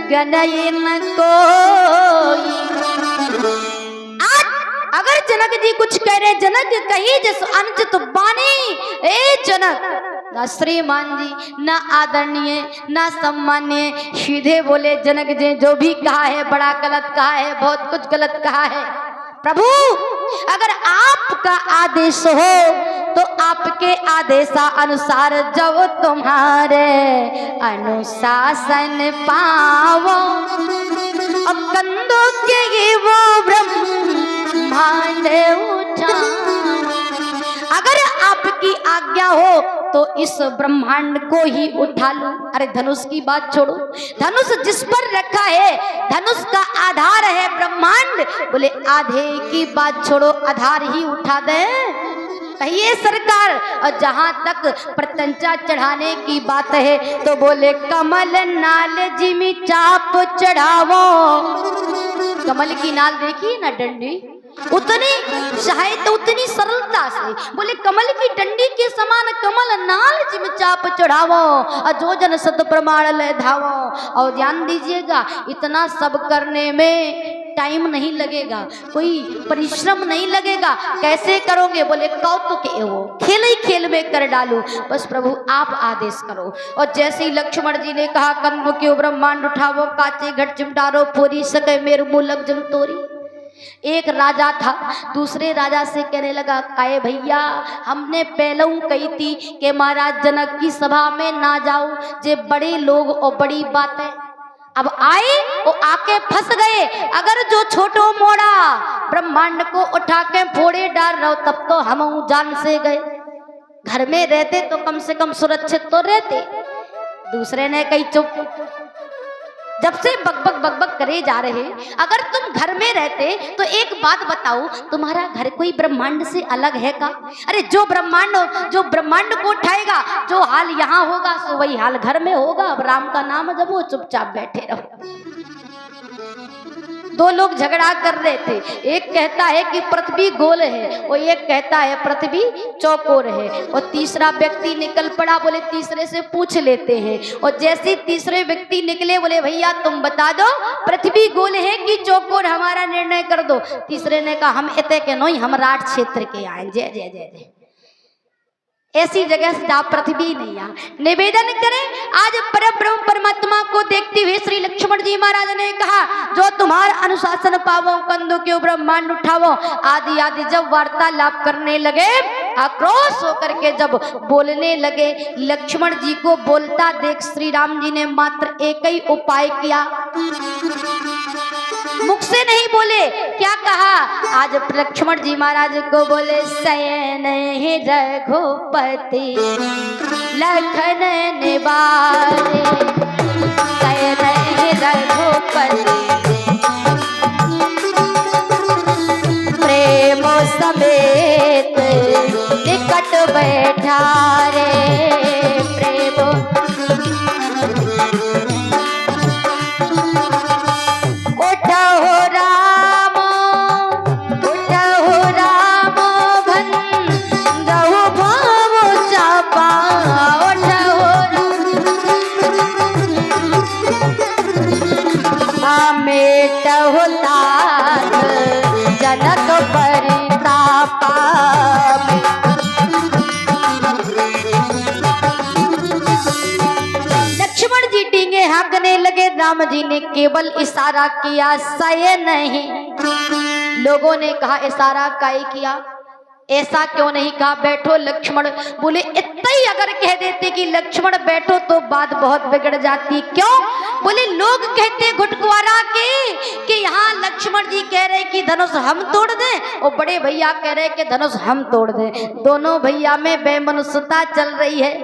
गनयन कोई। आज अगर जनक जी कुछ कह रहे, जनक कही जस अनुचित बानी। ए जनक, ना श्रीमान जी, ना आदरणीय, ना सम्मान्य, सीधे बोले जनक जी जो भी कहा है बड़ा गलत कहा है, बहुत कुछ गलत कहा है। प्रभु अगर आपका आदेश हो तो आपके आदेशानुसार जब तुम्हारे अनुशासन पावो, अब कंदों के वो ब्रह्मांड ब्रह्मांड उठा, अगर आपकी आज्ञा हो तो इस ब्रह्मांड को ही उठा लूं। अरे धनुष की बात छोड़ो, धनुष जिस पर रखा है, धनुष का आधार है ब्रह्मांड। बोले आधे की बात छोड़ो, आधार ही उठा दे कहिए सरकार। और जहां तक प्रत्यंचा चढ़ाने की बात है तो बोले कमल नाल जिमी चाप चढ़ावो। कमल की नाल देखिए ना डंडी, उतनी शायद उतनी सरलता से बोले कमल की डंडी के समान कमल नाल जिम चाप चढ़ावो और जो जन सत प्रमाण ले धावो। और ध्यान दीजिएगा, इतना सब करने में टाइम नहीं लगेगा, कोई परिश्रम नहीं लगेगा। कैसे करोगे? बोले कौतुक एवो खेल ही खेल में कर डालू, बस प्रभु आप आदेश करो। और जैसे ही लक्ष्मण जी ने कहा कंद क्यों ब्रह्मांड उठावो, काचे घट चिमटारो, पूरी सके मेरे मुलक जम तोरी। एक राजा था, दूसरे राजा से कहने लगा काये भैया, हमने पहले कही थी कि महाराज जनक की सभा में ना जाओ, जे बड़े लोग और बड़ी बातें। अब आए वो आके फंस गए। अगर जो छोटो मोड़ा ब्रह्मांड को उठा के फोड़े डाल रहा हो तब तो हम जान से गए, घर में रहते तो कम से कम सुरक्षित तो रहते। दूसरे ने कही चुप, जब से बकबक बकबक करे जा रहे, अगर तुम घर में रहते तो एक बात बताओ, तुम्हारा घर कोई ब्रह्मांड से अलग है का? अरे जो ब्रह्मांड को उठाएगा, जो हाल यहाँ होगा सो वही हाल घर में होगा। अब राम का नाम जब वो चुपचाप बैठे रहो। दो लोग झगड़ा कर रहे थे, एक कहता है कि पृथ्वी गोल है और एक कहता है पृथ्वी चौकोर है। और तीसरा व्यक्ति निकल पड़ा, बोले तीसरे से पूछ लेते हैं। और जैसे तीसरे व्यक्ति निकले, बोले भैया तुम बता दो पृथ्वी गोल है कि चौकोर, हमारा निर्णय कर दो। तीसरे ने कहा हम इतने के नहीं, हम राठ क्षेत्र के आए, जय जय जय जय, ऐसी जगह से आप पृथ्वी नहीं आ। निवेदन करें आज परब्रह्म परमात्मा को देखते हुए श्री लक्ष्मण जी महाराज ने कहा जो तुम्हारा अनुशासन पावो, कंदो क्यों ब्रह्मांड उठावो। आदि आदि जब वार्तालाप करने लगे, आक्रोश होकर के जब बोलने लगे, लक्ष्मण जी को बोलता देख श्री राम जी ने मात्र एक ही उपाय किया, मुख से नहीं बोले। क्या कहा? आज लक्ष्मण जी महाराज को बोले शयन है रघुपति लखन निवारे, शयन है रघुपति प्रेम समेत निकट बैठा रे। प्रेम जनक परितापा। लक्ष्मण जी डींगे हाँकने लगे, राम जी ने केवल इशारा किया, सय नहीं। लोगों ने कहा इशारा काहे किया, ऐसा क्यों नहीं कहा बैठो लक्ष्मण। बोले इतना ही अगर कह देते कि लक्ष्मण बैठो तो बात बहुत बिगड़ जाती। क्यों? बोले लोग कहते घुटकुआरा के यहाँ लक्ष्मण जी कह रहे कि धनुष हम तोड़ दें और बड़े भैया कह रहे कि धनुष हम तोड़ दें। दोनों भैया में बेमनुष्यता चल रही है।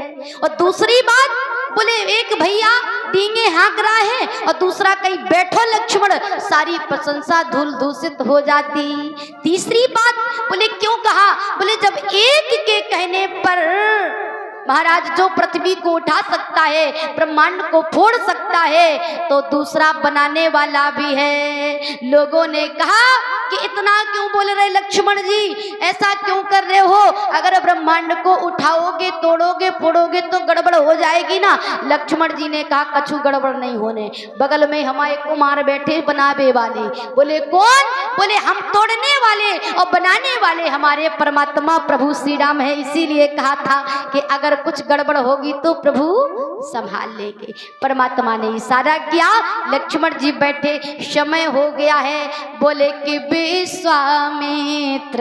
और दूसरी बात, बोले एक भैया डींगे हाँक रहा है और दूसरा कहीं बैठो लक्ष्मण, सारी प्रशंसा धूल दूषित हो जाती। तीसरी बात, बोले क्यों कहा? बोले जब एक के कहने पर महाराज जो पृथ्वी को उठा सकता है, ब्रह्मांड को फोड़ सकता है, तो दूसरा बनाने वाला भी है। लोगों ने कहा कि इतना क्यों बोल रहे लक्ष्मण जी, ऐसा क्यों कर रहे हो? अगर ब्रह्मांड को उठाओगे, तोड़ोगे, फोड़ोगे तो गड़बड़ हो जाएगी ना। लक्ष्मण जी ने कहा कछु गड़बड़ नहीं होने, बगल में हमारे कुमार बैठे बनावे वाले। बोले कौन? बोले हम तोड़ने वाले और बनाने वाले हमारे परमात्मा प्रभु श्री राम है। इसीलिए कहा था कि अगर कुछ गड़बड़ होगी तो प्रभु संभाल लेंगे। परमात्मा ने इशारा किया, लक्ष्मण जी बैठे, समय हो गया है। बोले कि विश्वामित्र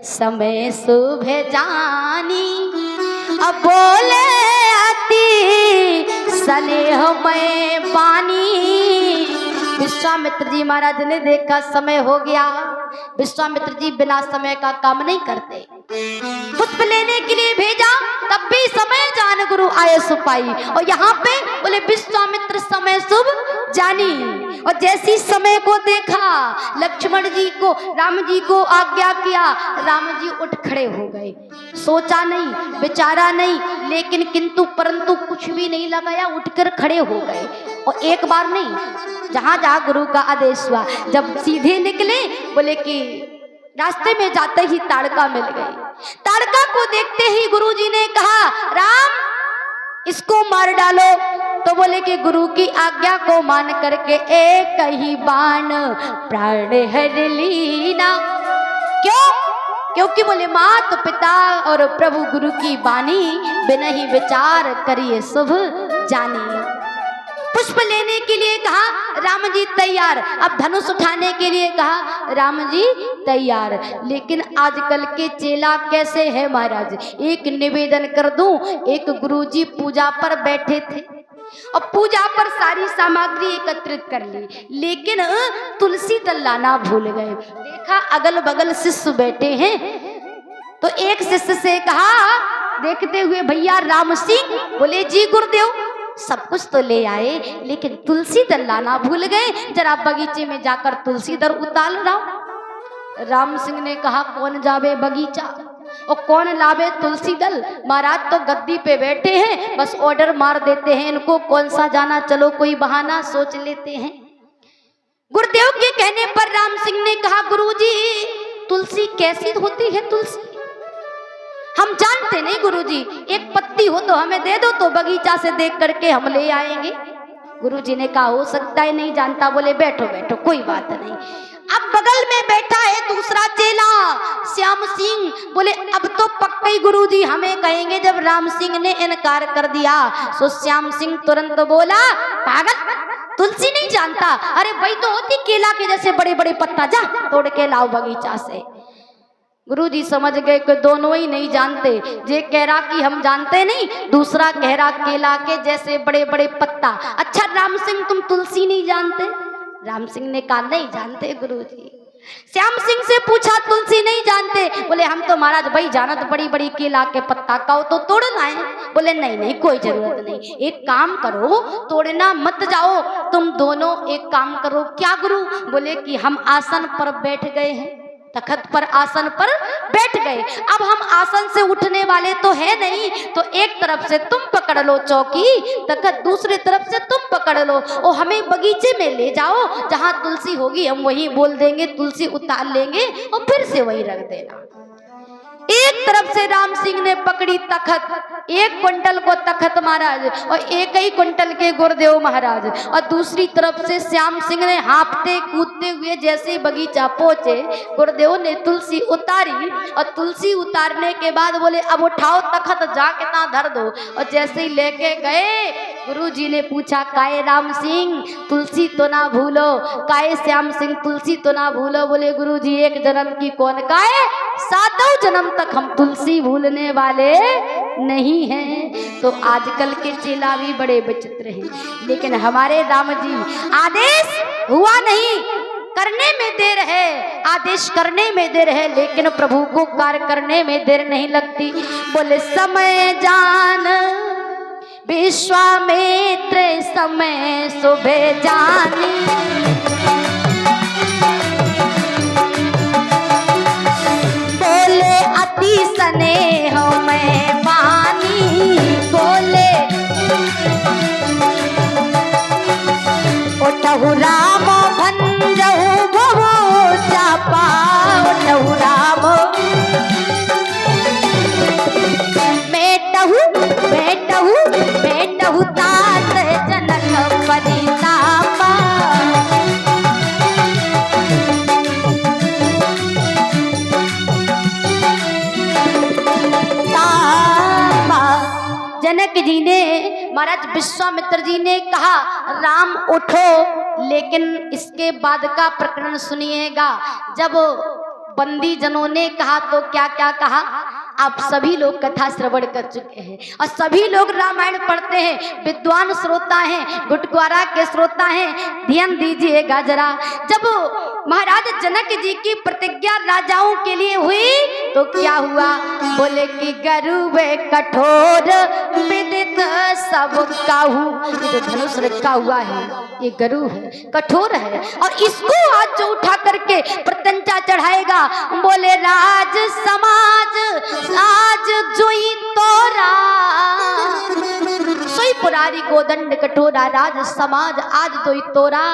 समय शुभ जानी, अब बोले अति स्नेह में पानी। विश्वामित्र जी महाराज ने देखा समय हो गया, विश्वामित्र जी बिना समय का काम नहीं करते। पुष्प लेने के लिए भेजा, तब भी समय जान गुरु आए सुपाई। और यहाँ पे बोले विश्वामित्र समय शुभ जानी। और जैसी समय को देखा, लक्ष्मण जी को, राम जी को आज्ञा किया, राम जी उठ खड़े हो गए। सोचा नहीं, विचारा नहीं, लेकिन किंतु परंतु कुछ भी नहीं लगाया, उठकर खड़े हो गए। और एक बार नहीं, जहां जहां गुरु का आदेश हुआ, जब सीधे निकले, बोले कि रास्ते में जाते ही ताड़का मिल गई। ताड़का को देखते ही गुरुजी ने कहा, राम इसको मार डालो। तो बोले कि गुरु की आज्ञा को मान करके एक ही बाण प्राण हर लीना। क्यों? क्योंकि बोले मात पिता और प्रभु गुरु की बानी, बिना ही विचार करिए शुभ जानी। पुष्प लेने के लिए कहा, राम जी तैयार। अब धनुष उठाने के लिए कहा, राम जी तैयार। लेकिन आजकल के चेला कैसे है महाराज, एक निवेदन कर दूं, एक गुरुजी पूजा पर बैठे थे और पूजा पर सारी सामग्री एकत्रित कर ली, लेकिन तुलसी दल लाना भूल गए। देखा अगल बगल शिष्य बैठे हैं, तो एक शिष्य से कहा देखते हुए, भैया राम सिंह। बोले जी गुरुदेव, सब कुछ तो ले आए, लेकिन तुलसी दल लाना भूल गए, जरा बगीचे में जाकर तुलसी दल उतार लाओ। राम सिंह ने कहा, कौन जावे बगीचा और कौन लावे तुलसी दल, महाराज तो गद्दी पे बैठे हैं, बस ऑर्डर मार देते हैं इनको, कौन सा जाना, चलो कोई बहाना सोच लेते हैं। गुरुदेव के कहने पर राम सिंह ने कहा, गुरुजी तुलसी कैसी होती है तुलसी, हम जानते नहीं गुरुजी, एक पत्ती हो तो हमें दे दो, तो बगीचा से देख करके हम ले आएंगे। गुरुजी ने कहा, हो सकता है नहीं जानता। बोले बैठो बैठो, कोई बात नहीं। अब बगल में बैठा है दूसरा चेला श्याम सिंह। बोले अब तो पक्का ही गुरुजी हमें कहेंगे, जब राम सिंह ने इनकार कर दिया। तो श्याम सिंह तुरंत बोला, पागल, तुलसी नहीं जानता? अरे वही तो होती केला के जैसे बड़े बड़े पत्ता, जा तोड़ के लाओ बगीचा से। गुरुजी समझ गए कि दोनों ही नहीं जानते। जे कह रहा कि हम जानते नहीं, दूसरा कह रहा केला के जैसे बड़े बड़े पत्ता। अच्छा राम सिंह तुम तुलसी नहीं जानते? राम सिंह ने कहा नहीं जानते गुरुजी। श्याम सिंह से पूछा, तुलसी नहीं जानते? बोले हम तो महाराज भाई जानत बड़ी बड़ी केला के पत्ता का तो तोड़ना है। बोले नहीं नहीं कोई जरूरत नहीं, एक काम करो, तोड़ना मत जाओ, तुम दोनों एक काम करो। क्या गुरु? बोले कि हम आसन पर बैठ गए हैं, तखत पर आसन पर बैठ गए, अब हम आसन से उठने वाले तो है नहीं, तो एक तरफ से तुम पकड़ लो चौकी, तखत दूसरी तरफ से तुम पकड़ लो और हमें बगीचे में ले जाओ, जहां तुलसी होगी हम वहीं बोल देंगे, तुलसी उतार लेंगे और फिर से वहीं रख देना। एक तरफ से राम सिंह ने पकड़ी तखत, 1 क्विंटल को तखत महाराज और 1 ही क्विंटल के गुरुदेव महाराज, और दूसरी तरफ से श्याम सिंह ने हाँफते कूदते हुए जैसे बगीचा पहुंचे, गुरुदेव ने तुलसी उतारी और तुलसी उतारने के बाद बोले अब उठाओ तखत, जा कितना धर दो। और जैसे ही लेके गए, गुरुजी ने पूछा, काहे राम सिंह तुलसी तो ना भूलो, काहे श्याम सिंह तुलसी तो ना भूलो। बोले गुरुजी एक जन्म की कौन काहे, 7 जन्म तक हम तुलसी भूलने वाले नहीं हैं। तो आजकल के चेला भी बड़े विचित्र हैं, लेकिन हमारे राम जी आदेश हुआ नहीं, करने में देर है, आदेश करने में देर है, लेकिन प्रभु को कार्य करने में देर नहीं लगती। बोले समय जान विश्वामित्र समय सुबह जानी, बोले अति स्नेह में पानी, बोले उठहु राम भंजहु बहु चापा, उठहु राम बेटहु तात जनक परितापा। जनक जी ने, महाराज विश्वामित्र जी ने कहा राम उठो, लेकिन इसके बाद का प्रकरण सुनिएगा। जब बंदी जनों ने कहा तो क्या क्या कहा, आप सभी लोग कथा श्रवण कर चुके हैं और सभी लोग रामायण पढ़ते हैं, विद्वान श्रोता हैं, गुटकुआरा के श्रोता हैं, ध्यान दीजिएगा जरा। जब महाराज जनक जी की प्रतिज्ञा राजाओं के लिए हुई तो क्या हुआ? बोले कि गरुवे कठोर विदित सब काहू। ये जो धनुष रखा हुआ है ये गरु है, कठोर है, और इसको आज जो उठा करके प्रत्यंचा चढ़ाएगा, बोले राज समाज आज जोई तोरा, सोई पुरारी गोदंड कठोरा, राज समाज आज जोई तोरा।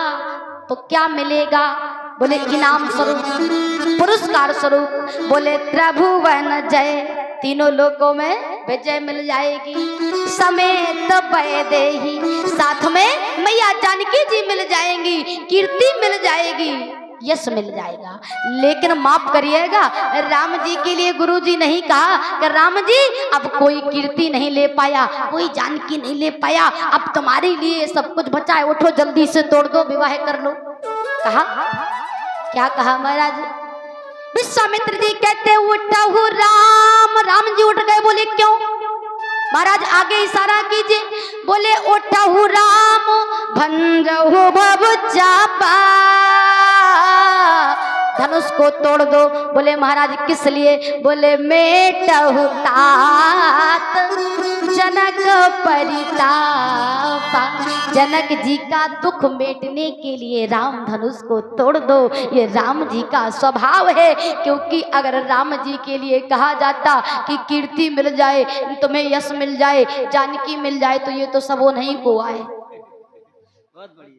तो क्या मिलेगा? बोले इनाम स्वरूप, पुरस्कार स्वरूप, बोले त्रिभुवन जय, तीनों लोकों में विजय मिल जाएगी, समेत वैदेही, साथ में मैया जानकी जी मिल जाएंगी, कीर्ति मिल जाएगी, यश मिल जाएगा। लेकिन माफ करिएगा, राम जी के लिए गुरु जी नहीं कहा कि राम जी अब कोई कीर्ति नहीं ले पाया, कोई जानकी नहीं ले पाया, अब तुम्हारे लिए सब कुछ बचा है, उठो जल्दी से तोड़ दो, विवाह कर लो। कहा क्या कहा महाराज? विश्वामित्र जी कहते उठहु राम, राम जी उठ गए। बोले क्यों? महाराज आगे इशारा कीजिए। बोले उठहु राम भंजहु भव चापा, धनुष को तोड़ दो। बोले महाराज किस लिए? बोले मेटहु तात जनक परितापा, जनक जी का दुख मेटने के लिए राम धनुष को तोड़ दो। ये राम जी का स्वभाव है, क्योंकि अगर राम जी के लिए कहा जाता कि कीर्ति मिल जाए, तुम्हें यश मिल जाए, जानकी मिल जाए, तो ये तो सब नहीं को आए,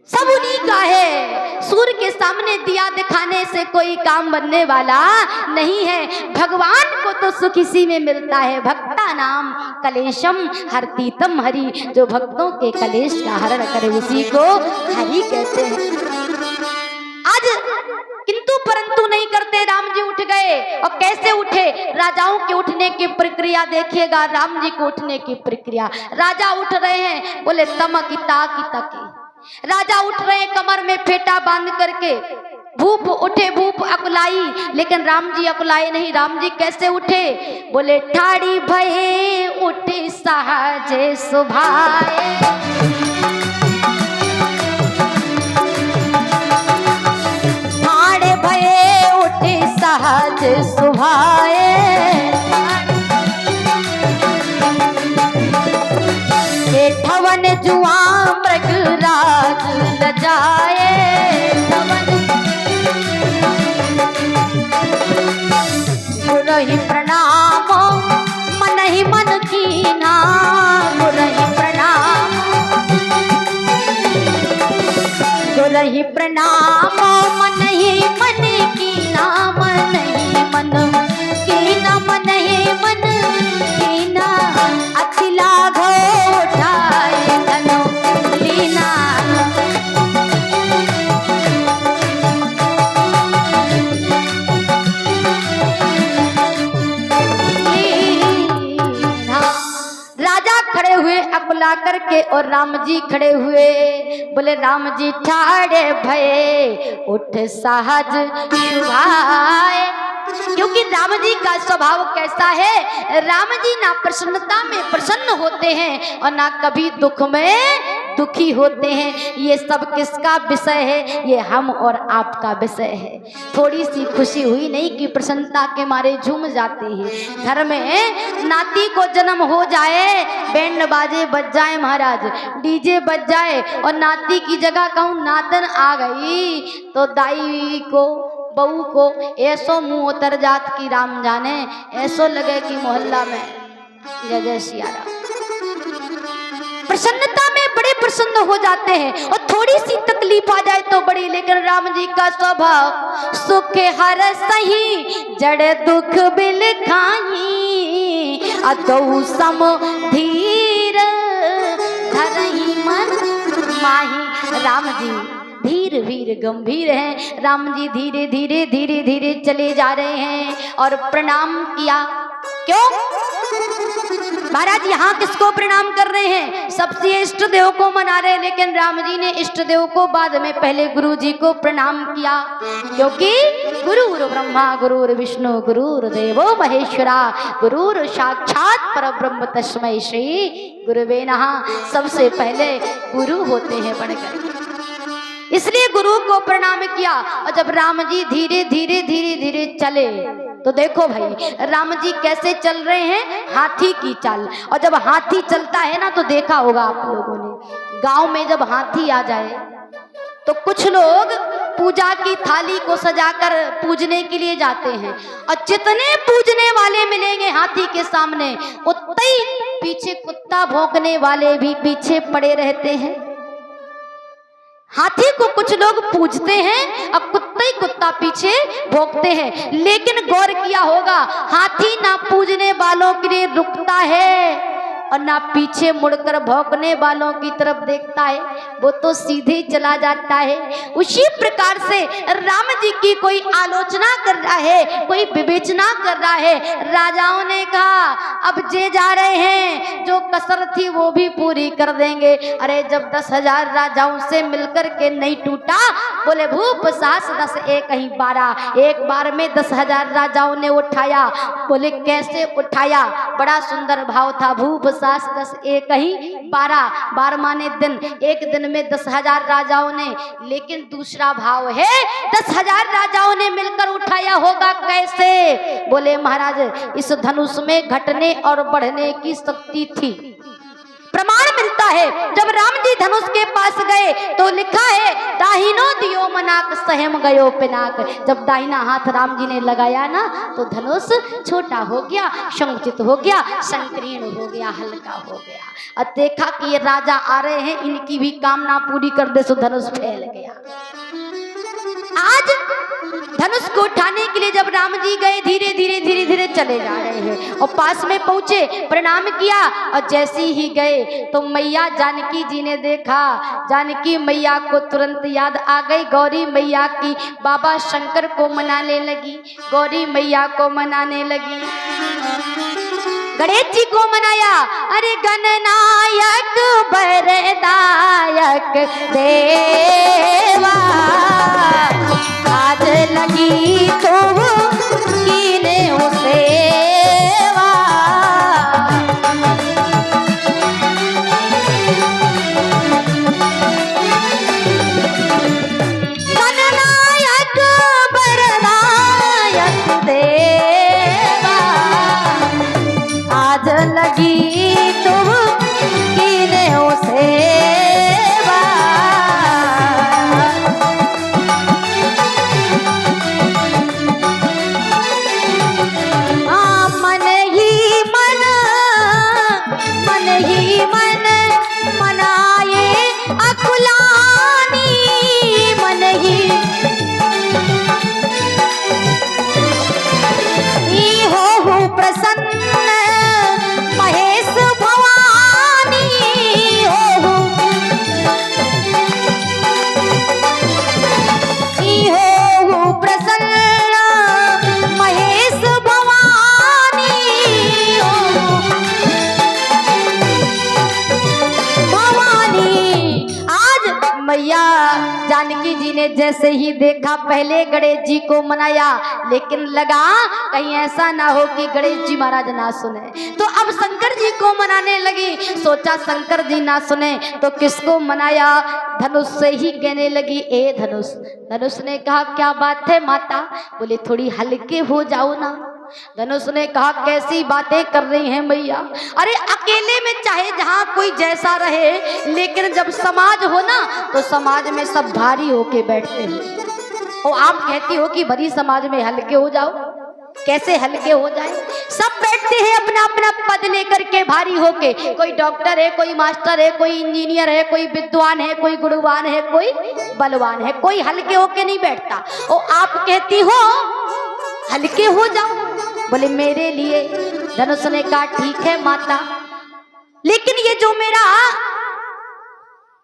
सब उन्हीं का है। सूर्य के सामने दिया दिखाने से कोई काम बनने वाला नहीं है। भगवान को तो सुख इसी में मिलता है। भक्ता नाम कलेशम हरतीतम हरि, जो भक्तों के कलेश का हरण करे उसी को हरि कहते हैं। आज किंतु परंतु नहीं करते, राम जी उठ गए। और कैसे उठे? राजाओं के उठने की प्रक्रिया देखिएगा, राम जी के उठने की प्रक्रिया। राजा उठ रहे हैं, बोले तमकी ताकी तकी, राजा उठ रहे हैं कमर में फेटा बांध करके। भूप उठे, भूप अकुलाई, लेकिन राम जी अकुलाए नहीं। राम जी कैसे उठे? बोले ठाड़ी भये उठे सहज सुभाए, ठाड़े भये उठे सहज सुभाए, ठवन जुआ मृगराज लजाए, गुरहि प्रणाम मन ही मन कीना, गुरहि प्रणाम, गुरहि प्रणाम मन ही मन कीना, मन ही मन कीना, मन ही मन कीना, अखिला घो उठाए धनो लीना, राजा खड़े हुए अकुला करके और राम जी खड़े हुए। बोले राम जी ठाड़े भये उठ सहज सुभाए, क्योंकि राम जी का स्वभाव कैसा है? राम जी ना प्रसन्नता में प्रसन्न होते हैं और ना कभी दुख में दुखी होते हैं। ये सब किसका विषय है? ये हम और आपका विषय है। थोड़ी सी खुशी हुई नहीं कि प्रसन्नता के मारे झूम जाते हैं। घर में नाती को जन्म हो जाए, बैंड बाजे बज जाए, महाराज डीजे बज जाए, और नाती की जगह कहूँ नातन आ गई, तो दाई को बहू को ऐसो मुंह उतर जात की राम जाने, ऐसो लगे कि मोहल्ला में जय जय सिया राम। प्रसन्नता में बड़े प्रसन्न हो जाते हैं, और थोड़ी सी तकलीफ आ जाए तो बड़ी। लेकिन राम जी का स्वभाव सुख हर सही जड़ दुख बिल खाई, अदौ सम धीर धरही मन माही। राम जी धीर वीर गंभीर हैं। राम जी धीरे धीरे धीरे धीरे चले जा रहे हैं और प्रणाम किया। क्यों महाराज यहाँ किसको प्रणाम कर रहे हैं? सबसे इष्ट देव को मना रहे हैं, लेकिन राम जी ने इष्ट देव को बाद में पहले गुरु जी को प्रणाम किया, क्योंकि गुरुर ब्रह्मा गुरुर विष्णु गुरुर देवो महेश्वरा, गुरुर साक्षात परब्रह्म तस्मै श्री गुरुवे नमः। सबसे पहले गुरु होते हैं बढ़कर। इसलिए गुरु को प्रणाम किया। और जब राम जी धीरे धीरे धीरे धीरे चले तो देखो भाई राम जी कैसे चल रहे हैं, हाथी की चाल। और जब हाथी चलता है ना तो देखा होगा आप लोगों ने, गांव में जब हाथी आ जाए तो कुछ लोग पूजा की थाली को सजाकर पूजने के लिए जाते हैं, और जितने पूजने वाले मिलेंगे हाथी के सामने उतने ही पीछे कुत्ता भौंकने वाले भी पीछे पड़े रहते हैं। हाथी को कुछ लोग पूजते हैं, अब कुत्ता ही कुत्ता पीछे भौंकते हैं। लेकिन गौर किया होगा हाथी ना पूजने वालों के लिए रुकता है और ना पीछे मुड़कर भौंकने वालों की तरफ देखता है, वो तो सीधे चला जाता है। उसी प्रकार से राम जी की कोई आलोचना कर रहा है, कोई विवेचना कर रहा है। राजाओं ने कहा अब जे जा रहे हैं, जो कसर थी वो भी पूरी कर देंगे। अरे जब 10,000 राजाओं से मिलकर के नहीं टूटा, बोले भूप सास 10 एक ही 12, एक बार में 10,000 राजाओं ने उठाया। बोले कैसे उठाया, बड़ा सुंदर भाव था, भूप सास 10 एक ही 12, 12 माने दिन, एक दिन में 10,000 राजाओं ने। लेकिन दूसरा भाव है 10,000 राजाओं ने मिलकर उठाया होगा कैसे? बोले महाराज इस धनुष में घटने और बढ़ने की शक्ति थी। प्रमाण मिलता है जब राम जी धनुष के पास गए तो लिखा है दाहिनो दियो मनाक सहम गयो पिनाक। जब दाहिना हाथ राम जी ने लगाया ना तो धनुष छोटा हो गया, संकुचित हो गया, संकीर्ण हो गया, हल्का हो गया। और देखा कि ये राजा आ रहे हैं, इनकी भी कामना पूरी कर दे, सो धनुष फैल गया। आज धनुष को उठाने के लिए जब राम जी गए धीरे धीरे धीरे धीरे चले जा रहे हैं और पास में पहुंचे, प्रणाम किया और जैसे ही गए तो मैया जानकी जी ने देखा। जानकी मैया को तुरंत याद आ गई गौरी मैया की, बाबा शंकर को मनाने लगी, गौरी मैया को मनाने लगी, गणेश जी को मनाया। अरे गणनायक वरदायक देवा आज लगी तो कीने सेवा। गणनायक वरदायक देवा आज लगी तो कीने सेवा। जानकी जी ने जैसे ही देखा पहले गणेश जी को मनाया, लेकिन लगा कहीं ऐसा ना हो कि गणेश जी महाराज ना सुने, तो अब शंकर जी को मनाने लगी। सोचा शंकर जी ना सुने तो किसको मनाया, धनुष से ही कहने लगी ए धनुष। धनुष ने कहा क्या बात है माता? बोले थोड़ी हल्के हो जाओ ना। धनुष ने कहा कैसी बातें कर रही हैं मैया? अरे अकेले में चाहे जहां कोई जैसा रहे, लेकिन जब समाज हो ना तो समाज में सब भारी होके बैठते हैं। और आप कहती हो कि बड़ी समाज में हल्के हो जाओ, कैसे हल्के हो जाए? सब बैठते हैं अपना अपना पद लेकर के भारी होके, कोई डॉक्टर है, कोई मास्टर है, कोई इंजीनियर है, कोई विद्वान है, कोई गुणवान है, कोई बलवान है, कोई हल्के होके नहीं बैठता। और आप कहती हो हल्के हो जाओ, बोले मेरे लिए। धनुष ने कहा ठीक है माता, लेकिन ये जो मेरा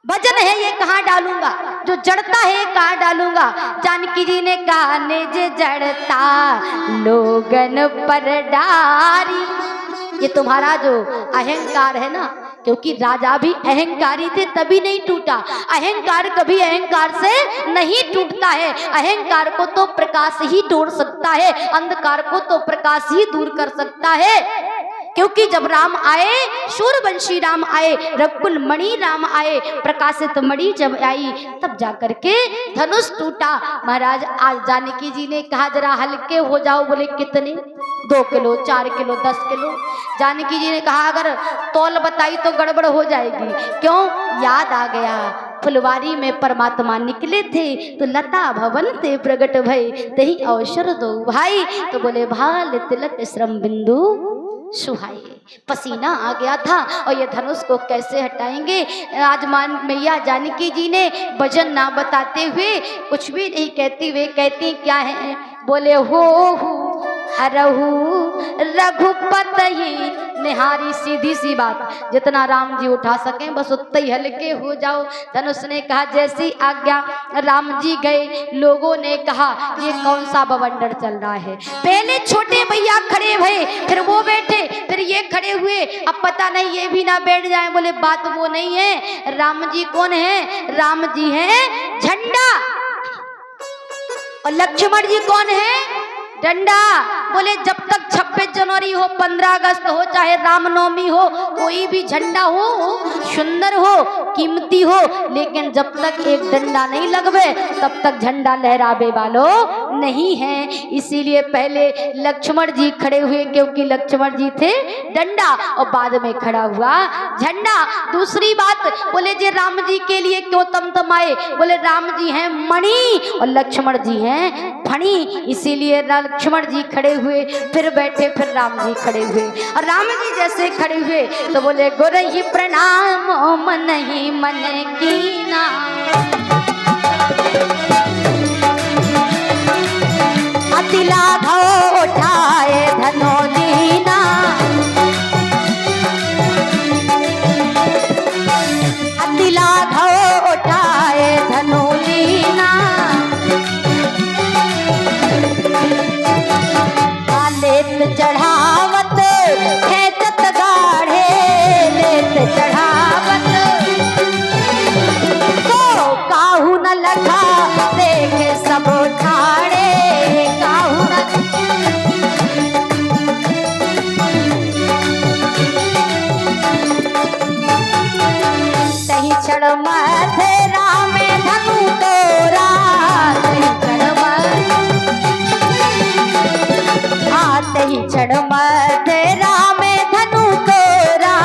वजन है ये कहाँ डालूंगा, जो जड़ता है कहाँ डालूंगा? जानकी जी ने कहा निज जड़ता लोगन पर डारी। ये तुम्हारा जो अहंकार है ना, क्योंकि राजा भी अहंकारी थे तभी नहीं टूटा। अहंकार कभी अहंकार से नहीं टूटता है। अहंकार को तो प्रकाश ही तोड़ सकता है, अंधकार को तो प्रकाश ही दूर कर सकता है। क्योंकि जब राम आए, सूर्यवंशी राम आए, रघुकुल मणि राम आए, प्रकाशित मणि जब आई, तब जाकर के धनुष टूटा। महाराज आज जानकी जी ने कहा जरा हल्के हो जाओ। बोले कितने? 2 किलो, 4 किलो, 10 किलो। जानकी जी ने कहा अगर तौल बताई तो गड़बड़ हो जाएगी। क्यों? याद आ गया फुलवारी में परमात्मा निकले थे तो लता भवन ते प्रगट भय, तही अवसर दो भाई। तो बोले भाल तिलक श्रम बिंदु सुहाई। पसीना आ गया था और ये धनुष को कैसे हटाएंगे। आज मान मैया जानकी जी ने वजन ना बताते हुए, कुछ भी नहीं कहते हुए कहती क्या है? बोले हो हरहु रघुपति निहारी। सीधी सी बात, जितना राम जी उठा सकें बस उतना ही हल्के हो जाओ। धनुष ने कहा जैसी आज्ञा। राम जी गए, लोगों ने कहा ये कौन सा बवंडर चल रहा है। पहले छोटे भैया खड़े हुए, फिर वो बैठे, फिर ये खड़े हुए, अब पता नहीं ये भी ना बैठ जाए। बोले बात वो नहीं है। राम जी कौन है? राम जी हैं झंडा, और लक्ष्मण जी कौन है? डंडा। बोले जब तक 26 जनवरी हो, 15 अगस्त हो, चाहे रामनवमी हो, कोई भी झंडा हो, सुंदर हो, कीमती हो, लेकिन जब तक एक डंडा नहीं लगवे तब तक झंडा लहरावे वालों नहीं है। इसीलिए पहले लक्ष्मण जी खड़े हुए, क्योंकि लक्ष्मण जी थे डंडा, और बाद में खड़ा हुआ झंडा। दूसरी बात, बोले जे राम जी के लिए क्यों तमतमाए? बोले राम जी हैं मणि और लक्ष्मण जी हैं फणी। इसीलिए लक्ष्मण जी खड़े हुए, फिर बैठे, फिर राम जी खड़े हुए। और राम जी जैसे खड़े हुए तो बोले गुरहि प्रणाम मन ही मन कीना, अति लाघव उठाए धनो दीना, अति लाघव उठाए धनो दीना, लेत चढ़ावत खेचत गाढ़े, लेत चढ़ावत तो काहू न लखा देखे सब ठाड़े, काहू न तही क्षण मध्य रामे धनु तोरा, तही क्षण ही क्षण मध्य रामे धनु तोरा,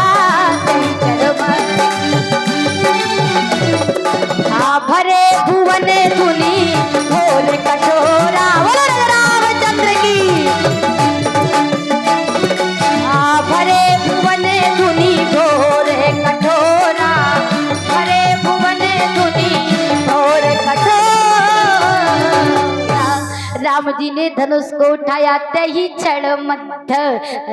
भरे भुवन धुनी ढोल कटोरा। बोलो रामचंद्र की। भरे भुवन धुनी ढोल कटोरा, भरे भुवन धुनी ढोल कटोरा। राम जी ने धनुष को उठाया, तही क्षण मध्य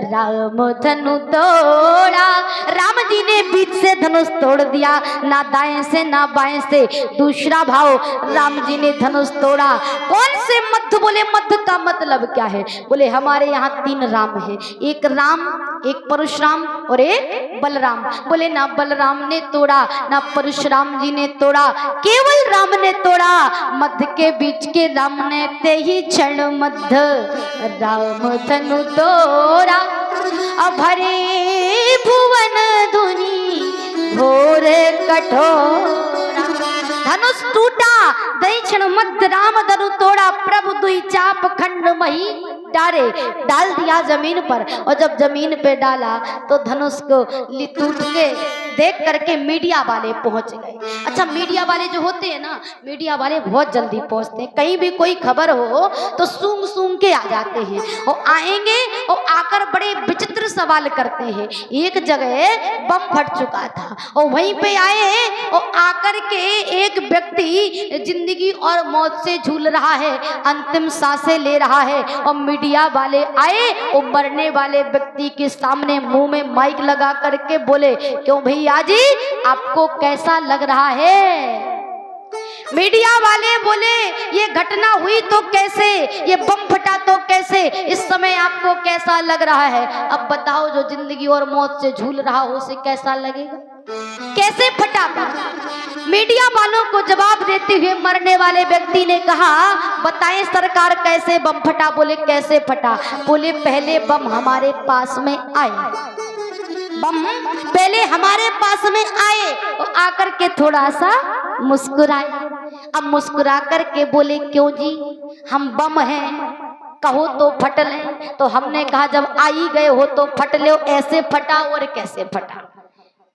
राम धनु तोड़ा। राम जी ने बीच से धनुष तोड़ दिया, ना दाएं से ना बाएं से। दूसरा भाव, राम जी ने धनुष तोड़ा। कौन से मध्य? बोले मध्य का मतलब क्या है? बोले हमारे यहाँ 3 राम है, एक राम, एक परशुराम और एक बलराम। बोले ना बलराम ने तोड़ा ना परशुराम जी ने तोड़ा, केवल राम ने तोड़ा। मध्य के बीच के राम ने तेही क्षण मध्य राम धनु तोड़ा। भरे भुवन धुनी घोर कठोरा। धनुष टूटा, दई क्षण मध्य राम धनु तोड़ा। प्रभु दुई चाप खंड मही डारे, डाल दिया जमीन पर। और जब जमीन पे डाला तो धनुष को टूट के देख करके मीडिया वाले पहुंच गए। अच्छा, मीडिया वाले जो होते हैं ना, मीडिया वाले बहुत जल्दी पहुंचते हैं। कहीं भी कोई खबर हो तो सूंघ सूंघ के आ जाते हैं, और आएंगे और आकर बड़े विचित्र सवाल करते हैं। एक जगह बम फट चुका था और वहीं पे आए और आकर के एक व्यक्ति जिंदगी और मौत से झूल रहा है, अंतिम सांसें ले रहा है, और मीडिया वाले आए और मरने वाले व्यक्ति के सामने मुंह में माइक लगा करके बोले, क्यों भैया जी आपको कैसा लग रहा है? मीडिया वाले बोले ये घटना हुई तो कैसे, ये बम फटा तो कैसे, इस समय आपको कैसा लग रहा है? अब बताओ, जो जिंदगी और मौत से झूल रहा हो उसे कैसा लगेगा? कैसे फटा? मीडिया वालों को जवाब देते हुए मरने वाले व्यक्ति ने कहा, बताएं सरकार कैसे बम फटा? बोले कैसे फटा? बोले पहले बम हमारे पास में आए, बम पहले हमारे पास में आए और आकर के थोड़ा सा मुस्कुराए। अब मुस्कुरा करके बोले क्यों जी, हम बम हैं, कहो तो फट लें। तो हमने कहा जब आई गए हो तो फट लो, ऐसे फटा और कैसे फटा।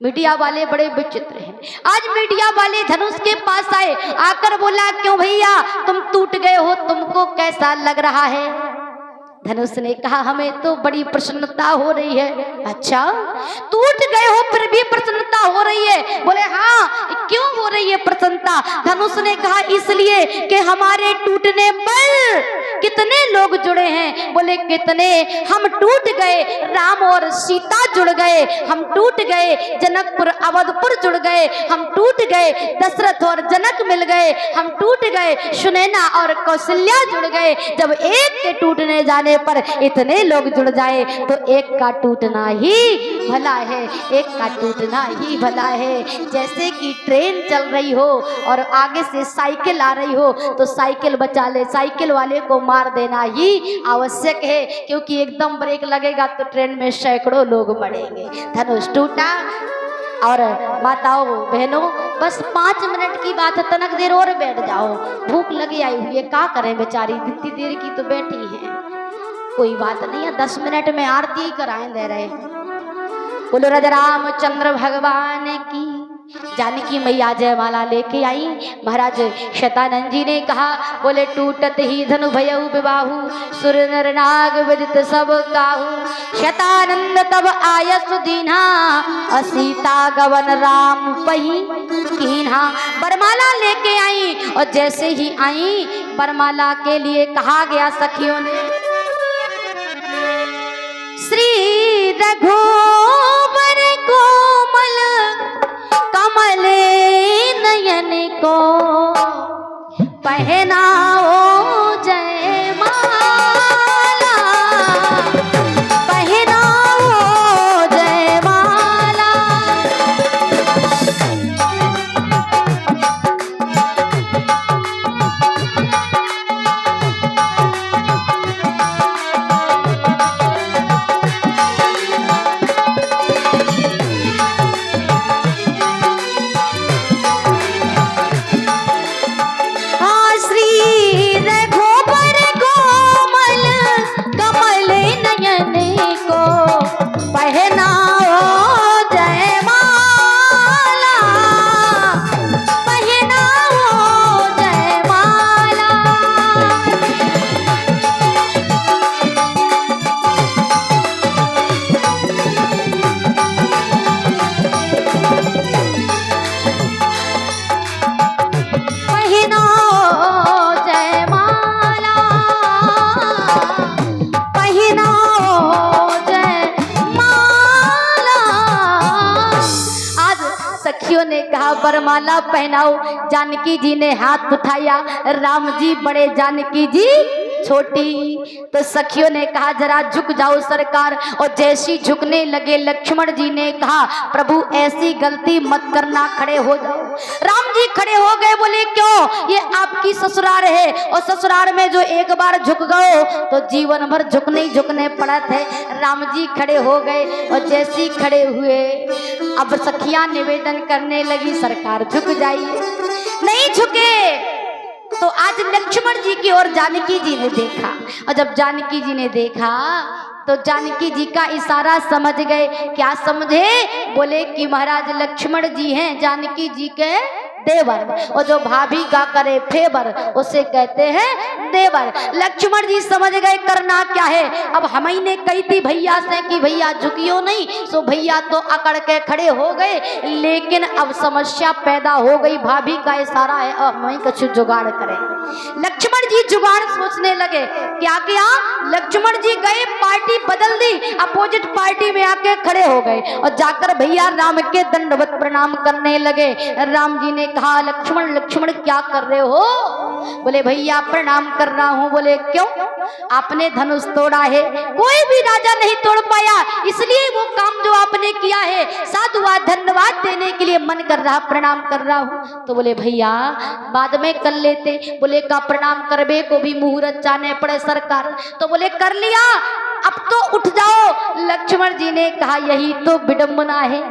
मीडिया वाले बड़े विचित्र हैं। आज मीडिया वाले धनुष के पास आए, आकर बोला क्यों भैया तुम टूट गए हो, तुमको कैसा लग रहा है? धनुष ने कहा हमें तो बड़ी प्रसन्नता हो रही है। अच्छा टूट गए हो फिर भी प्रसन्नता हो रही है? बोले हाँ, क्यों हो रही है प्रसन्नता? धनुष ने कहा इसलिए कि हमारे टूटने पर कितने लोग जुड़े हैं। बोले कितने? हम टूट गए, राम और सीता जुड़ गए, हम टूट गए, जनकपुर अवधपुर जुड़ गए, हम टूट गए, दशरथ और जनक मिल गए, हम टूट गए, सुनैना और कौशल्या जुड़ गए। जब एक के टूटने जाने पर इतने लोग जुड़ जाए तो एक का टूटना ही भला है, एक का टूटना ही भला है। जैसे कि ट्रेन चल रही हो और आगे से साइकिल आ रही हो तो साइकिल बचा ले, साइकिल वाले को मार देना ही आवश्यक है, क्योंकि एकदम ब्रेक लगेगा तो ट्रेन में सैकड़ों लोग मरेंगे। धनुष टूटा और माताओं बहनों बस 5 मिनट की बात है, तनक देर और बैठ जाओ, भूख लगी आई हुई है, क्या करें बेचारी, इतनी देर की तो बैठी है, कोई बात नहीं है, 10 मिनट में आरती कराएं दे रहे। बोलो राजा रामचंद्र भगवान की। जानकी मैया जयमाला लेके आई। महाराज शतानंद जी ने कहा, बोले टूटत ही धनु भयउ विबाहु, सुर नर नाग विदित सब काहू। शतानंद तब आयस दीन्हा, सीता गवन राम पही कीन्हा। बरमाला लेके आई और जैसे ही आई बरमाला के लिए कहा गया सखियों ने, श्री रघुवर कोमल कमले नयन को पहनाओ जयमाला, पहनाओ जयमाला। ने कहा बरमाला पहनाओ। जानकी जी ने हाथ उठाया, राम जी बड़े जानकी जी छोटी। तो सखियों ने कहा जरा झुक जाओ सरकार, और जैसी झुकने लगे लक्ष्मण जी ने कहा प्रभु ऐसी गलती मत करना, खड़े हो जाओ। राम जी खड़े हो गए, बोले क्यों? ये आपकी ससुराल है और ससुराल में जो एक बार झुक गए तो जीवन भर झुकने ही झुकने पड़त है। राम जी खड़े हो गए और जैसी खड़े हुए अब सखियां निवेदन करने लगी सरकार झुक जाइए। नहीं झुके तो आज लक्ष्मण जी की ओर जानकी जी ने देखा, और जब जानकी जी ने देखा तो जानकी जी का इशारा समझ गए। क्या समझे? बोले कि महाराज लक्ष्मण जी हैं जानकी जी के देवर, और जो भाभी का करे फेवर उसे कहते हैं देवर। लक्ष्मण जी समझ गए करना क्या है। अब हम ही ने कही थी भैया से कि भैया झुकियो नहीं, सो भैया तो अकड़ के खड़े हो गए, लेकिन अब समस्या पैदा हो गई। भाभी का इशारा है, अब हम ही कुछ जुगाड़ करें। लक्ष्मण जी जुगाड़ सोचने लगे। क्या किया? लक्ष्मण जी गए, पार्टी बदल दी, अपोजिट पार्टी में आके खड़े हो गए और जाकर भैया राम के दंडवत प्रणाम करने लगे। राम जी ने कहा लक्ष्मण लक्ष्मण क्या कर रहे हो? बोले भैया प्रणाम कर रहा हूँ। बोले क्यों? आपने धनुष तोड़ा है, कोई भी राजा नहीं तोड़ पाया, इसलिए वो काम जो आपने किया है साधुवाद धन्यवाद देने के लिए मन कर रहा, प्रणाम कर रहा हूँ। तो बोले भैया बाद में कर लेते। बोले का प्रणाम करबे को भी मुहूर्त जाने पड़े सरकार। तो बोले कर लिया, अब तो उठ जाओ। लक्ष्मण जी ने कहा यही तो विडंबना है,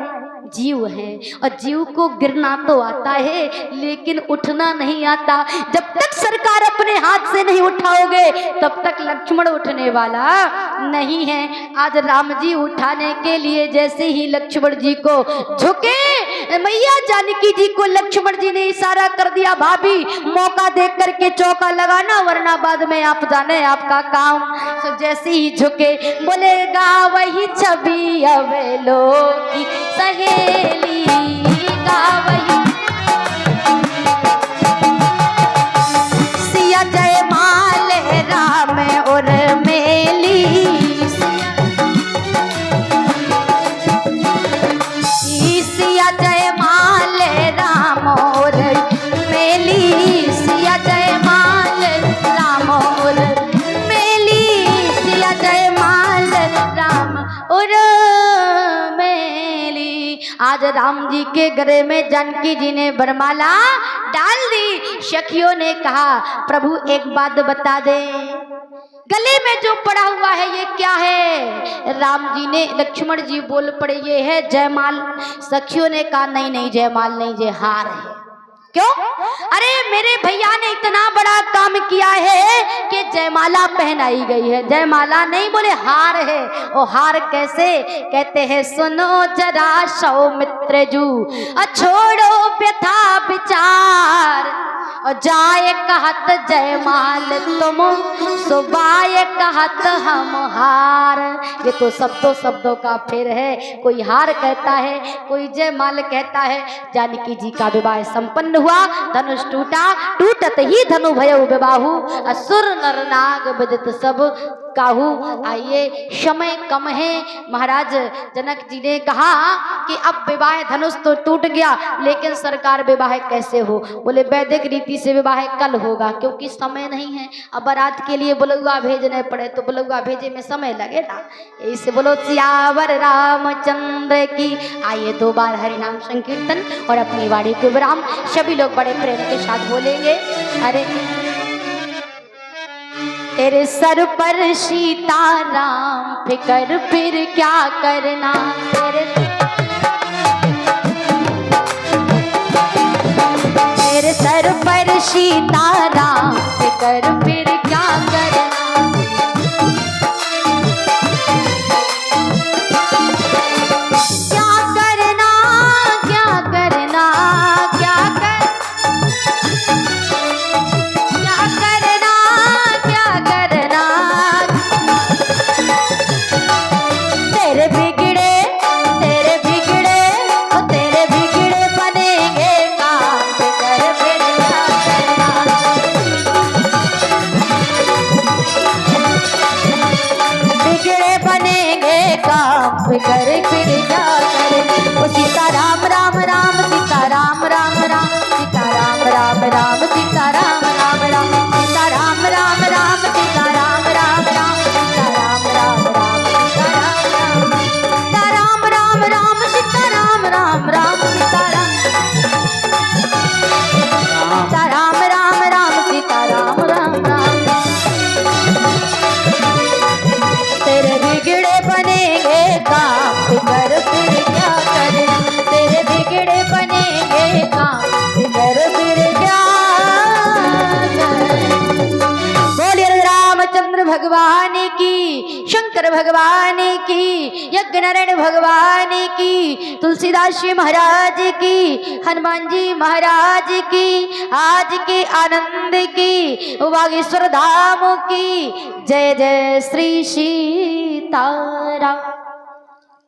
जीव है और जीव को गिरना तो आता है लेकिन उठना नहीं आता। जब तक सरकार अपने हाथ से नहीं उठाओगे तब तक लक्ष्मण उठने वाला नहीं है। आज राम जी उठाने के लिए जैसे ही लक्ष्मण जी को झुके, मैया जानकी जी को लक्ष्मण जी ने इशारा कर दिया, भाभी मौका देख करके चौका लगाना वरना बाद में आप जाने आपका काम। तो जैसे ही झुके बोलेगा वही छवि अवेलो की सहेली का वही सिया जय माल राम और मेली, सिया जय माल राम और मेली, सिया जय माल राम और मेली, सिया जय माल राम और मेली। आज राम जी के गले में जानकी जी ने वरमाला डाल दी। सखियों ने कहा प्रभु एक बात बता दे, गले में जो पड़ा हुआ है ये क्या है? राम जी ने, लक्ष्मण जी बोल पड़े ये है जयमाल। सखियों ने कहा नहीं नहीं जयमाल नहीं, ये हार है। क्यों? अरे मेरे भैया ने इतना बड़ा काम किया है कि जयमाला पहनाई गई है। जयमाला नहीं, बोले हार है। ओ हार कैसे? कहते हैं सुनो जरा सौमित्र जू, छोड़ो व्यथा विचार, और जाए कहत जयमाल तुम, सुबाए कहत हम हार। ये तो शब्दों का फेर है, कोई हार कहता है कोई जयमाल कहता है। जानकी जी का विवाह संपन्न हुआ, धनुष टूटा, टूटत ही धनु भयउ विबाहु, असुर नर नाग बजत सब काहू। आइए समय कम है, महाराज जनक जी ने कहा कि अब विवाह धनुष तो टूट गया लेकिन सरकार विवाह कैसे हो? बोले वैदिक रीति से विवाह कल होगा क्योंकि समय नहीं है। अब बारात के लिए बुलौआ भेजने पड़े तो बुलौआ भेजे में समय लगेगा। इसे बोलो सियावर रामचंद्र की। आइए 2 बार हरिनाम संकीर्तन और अपनी वाणी को विराम। सभी लोग बड़े प्रेम के साथ बोलेंगे। अरे तेरे सर पर सीताराम फिकर फिर क्या करना, तेरे सर पर सीताराम फिकर फिर क्या करना। क्या करना क्या करना क्या कर, क्या करना क्या करना, तेरे बिगड़े ओ तेरे बिगड़े बनेंगे काम फिकर फिर क्या करना, बिगड़े बनेंगे काम फिकर फिर क्या करना। ओ सीता राम राम राम सीता राम राम राम सीता राम राम राम सीता राम राम राम सीता राम राम राम सीता राम राम राम सीता राम राम राम सीता राम राम राम सीता राम राम राम सीता राम राम राम सीता राम राम राम। तेरे बिगड़े बनेंगे काम फिकर फिर क्या करना, तेरे बिगड़े बनेंगे काम फिकर फिर क्या करना। बोलिए रामचंद्र भगवान की, शंकर भगवान की, यज्ञ नारायण भगवान की, तुलसीदास जी महाराज की, हनुमान जी महाराज की, आज के आनंद की, बागेश्वर धाम की। जय जय श्री सीताराम।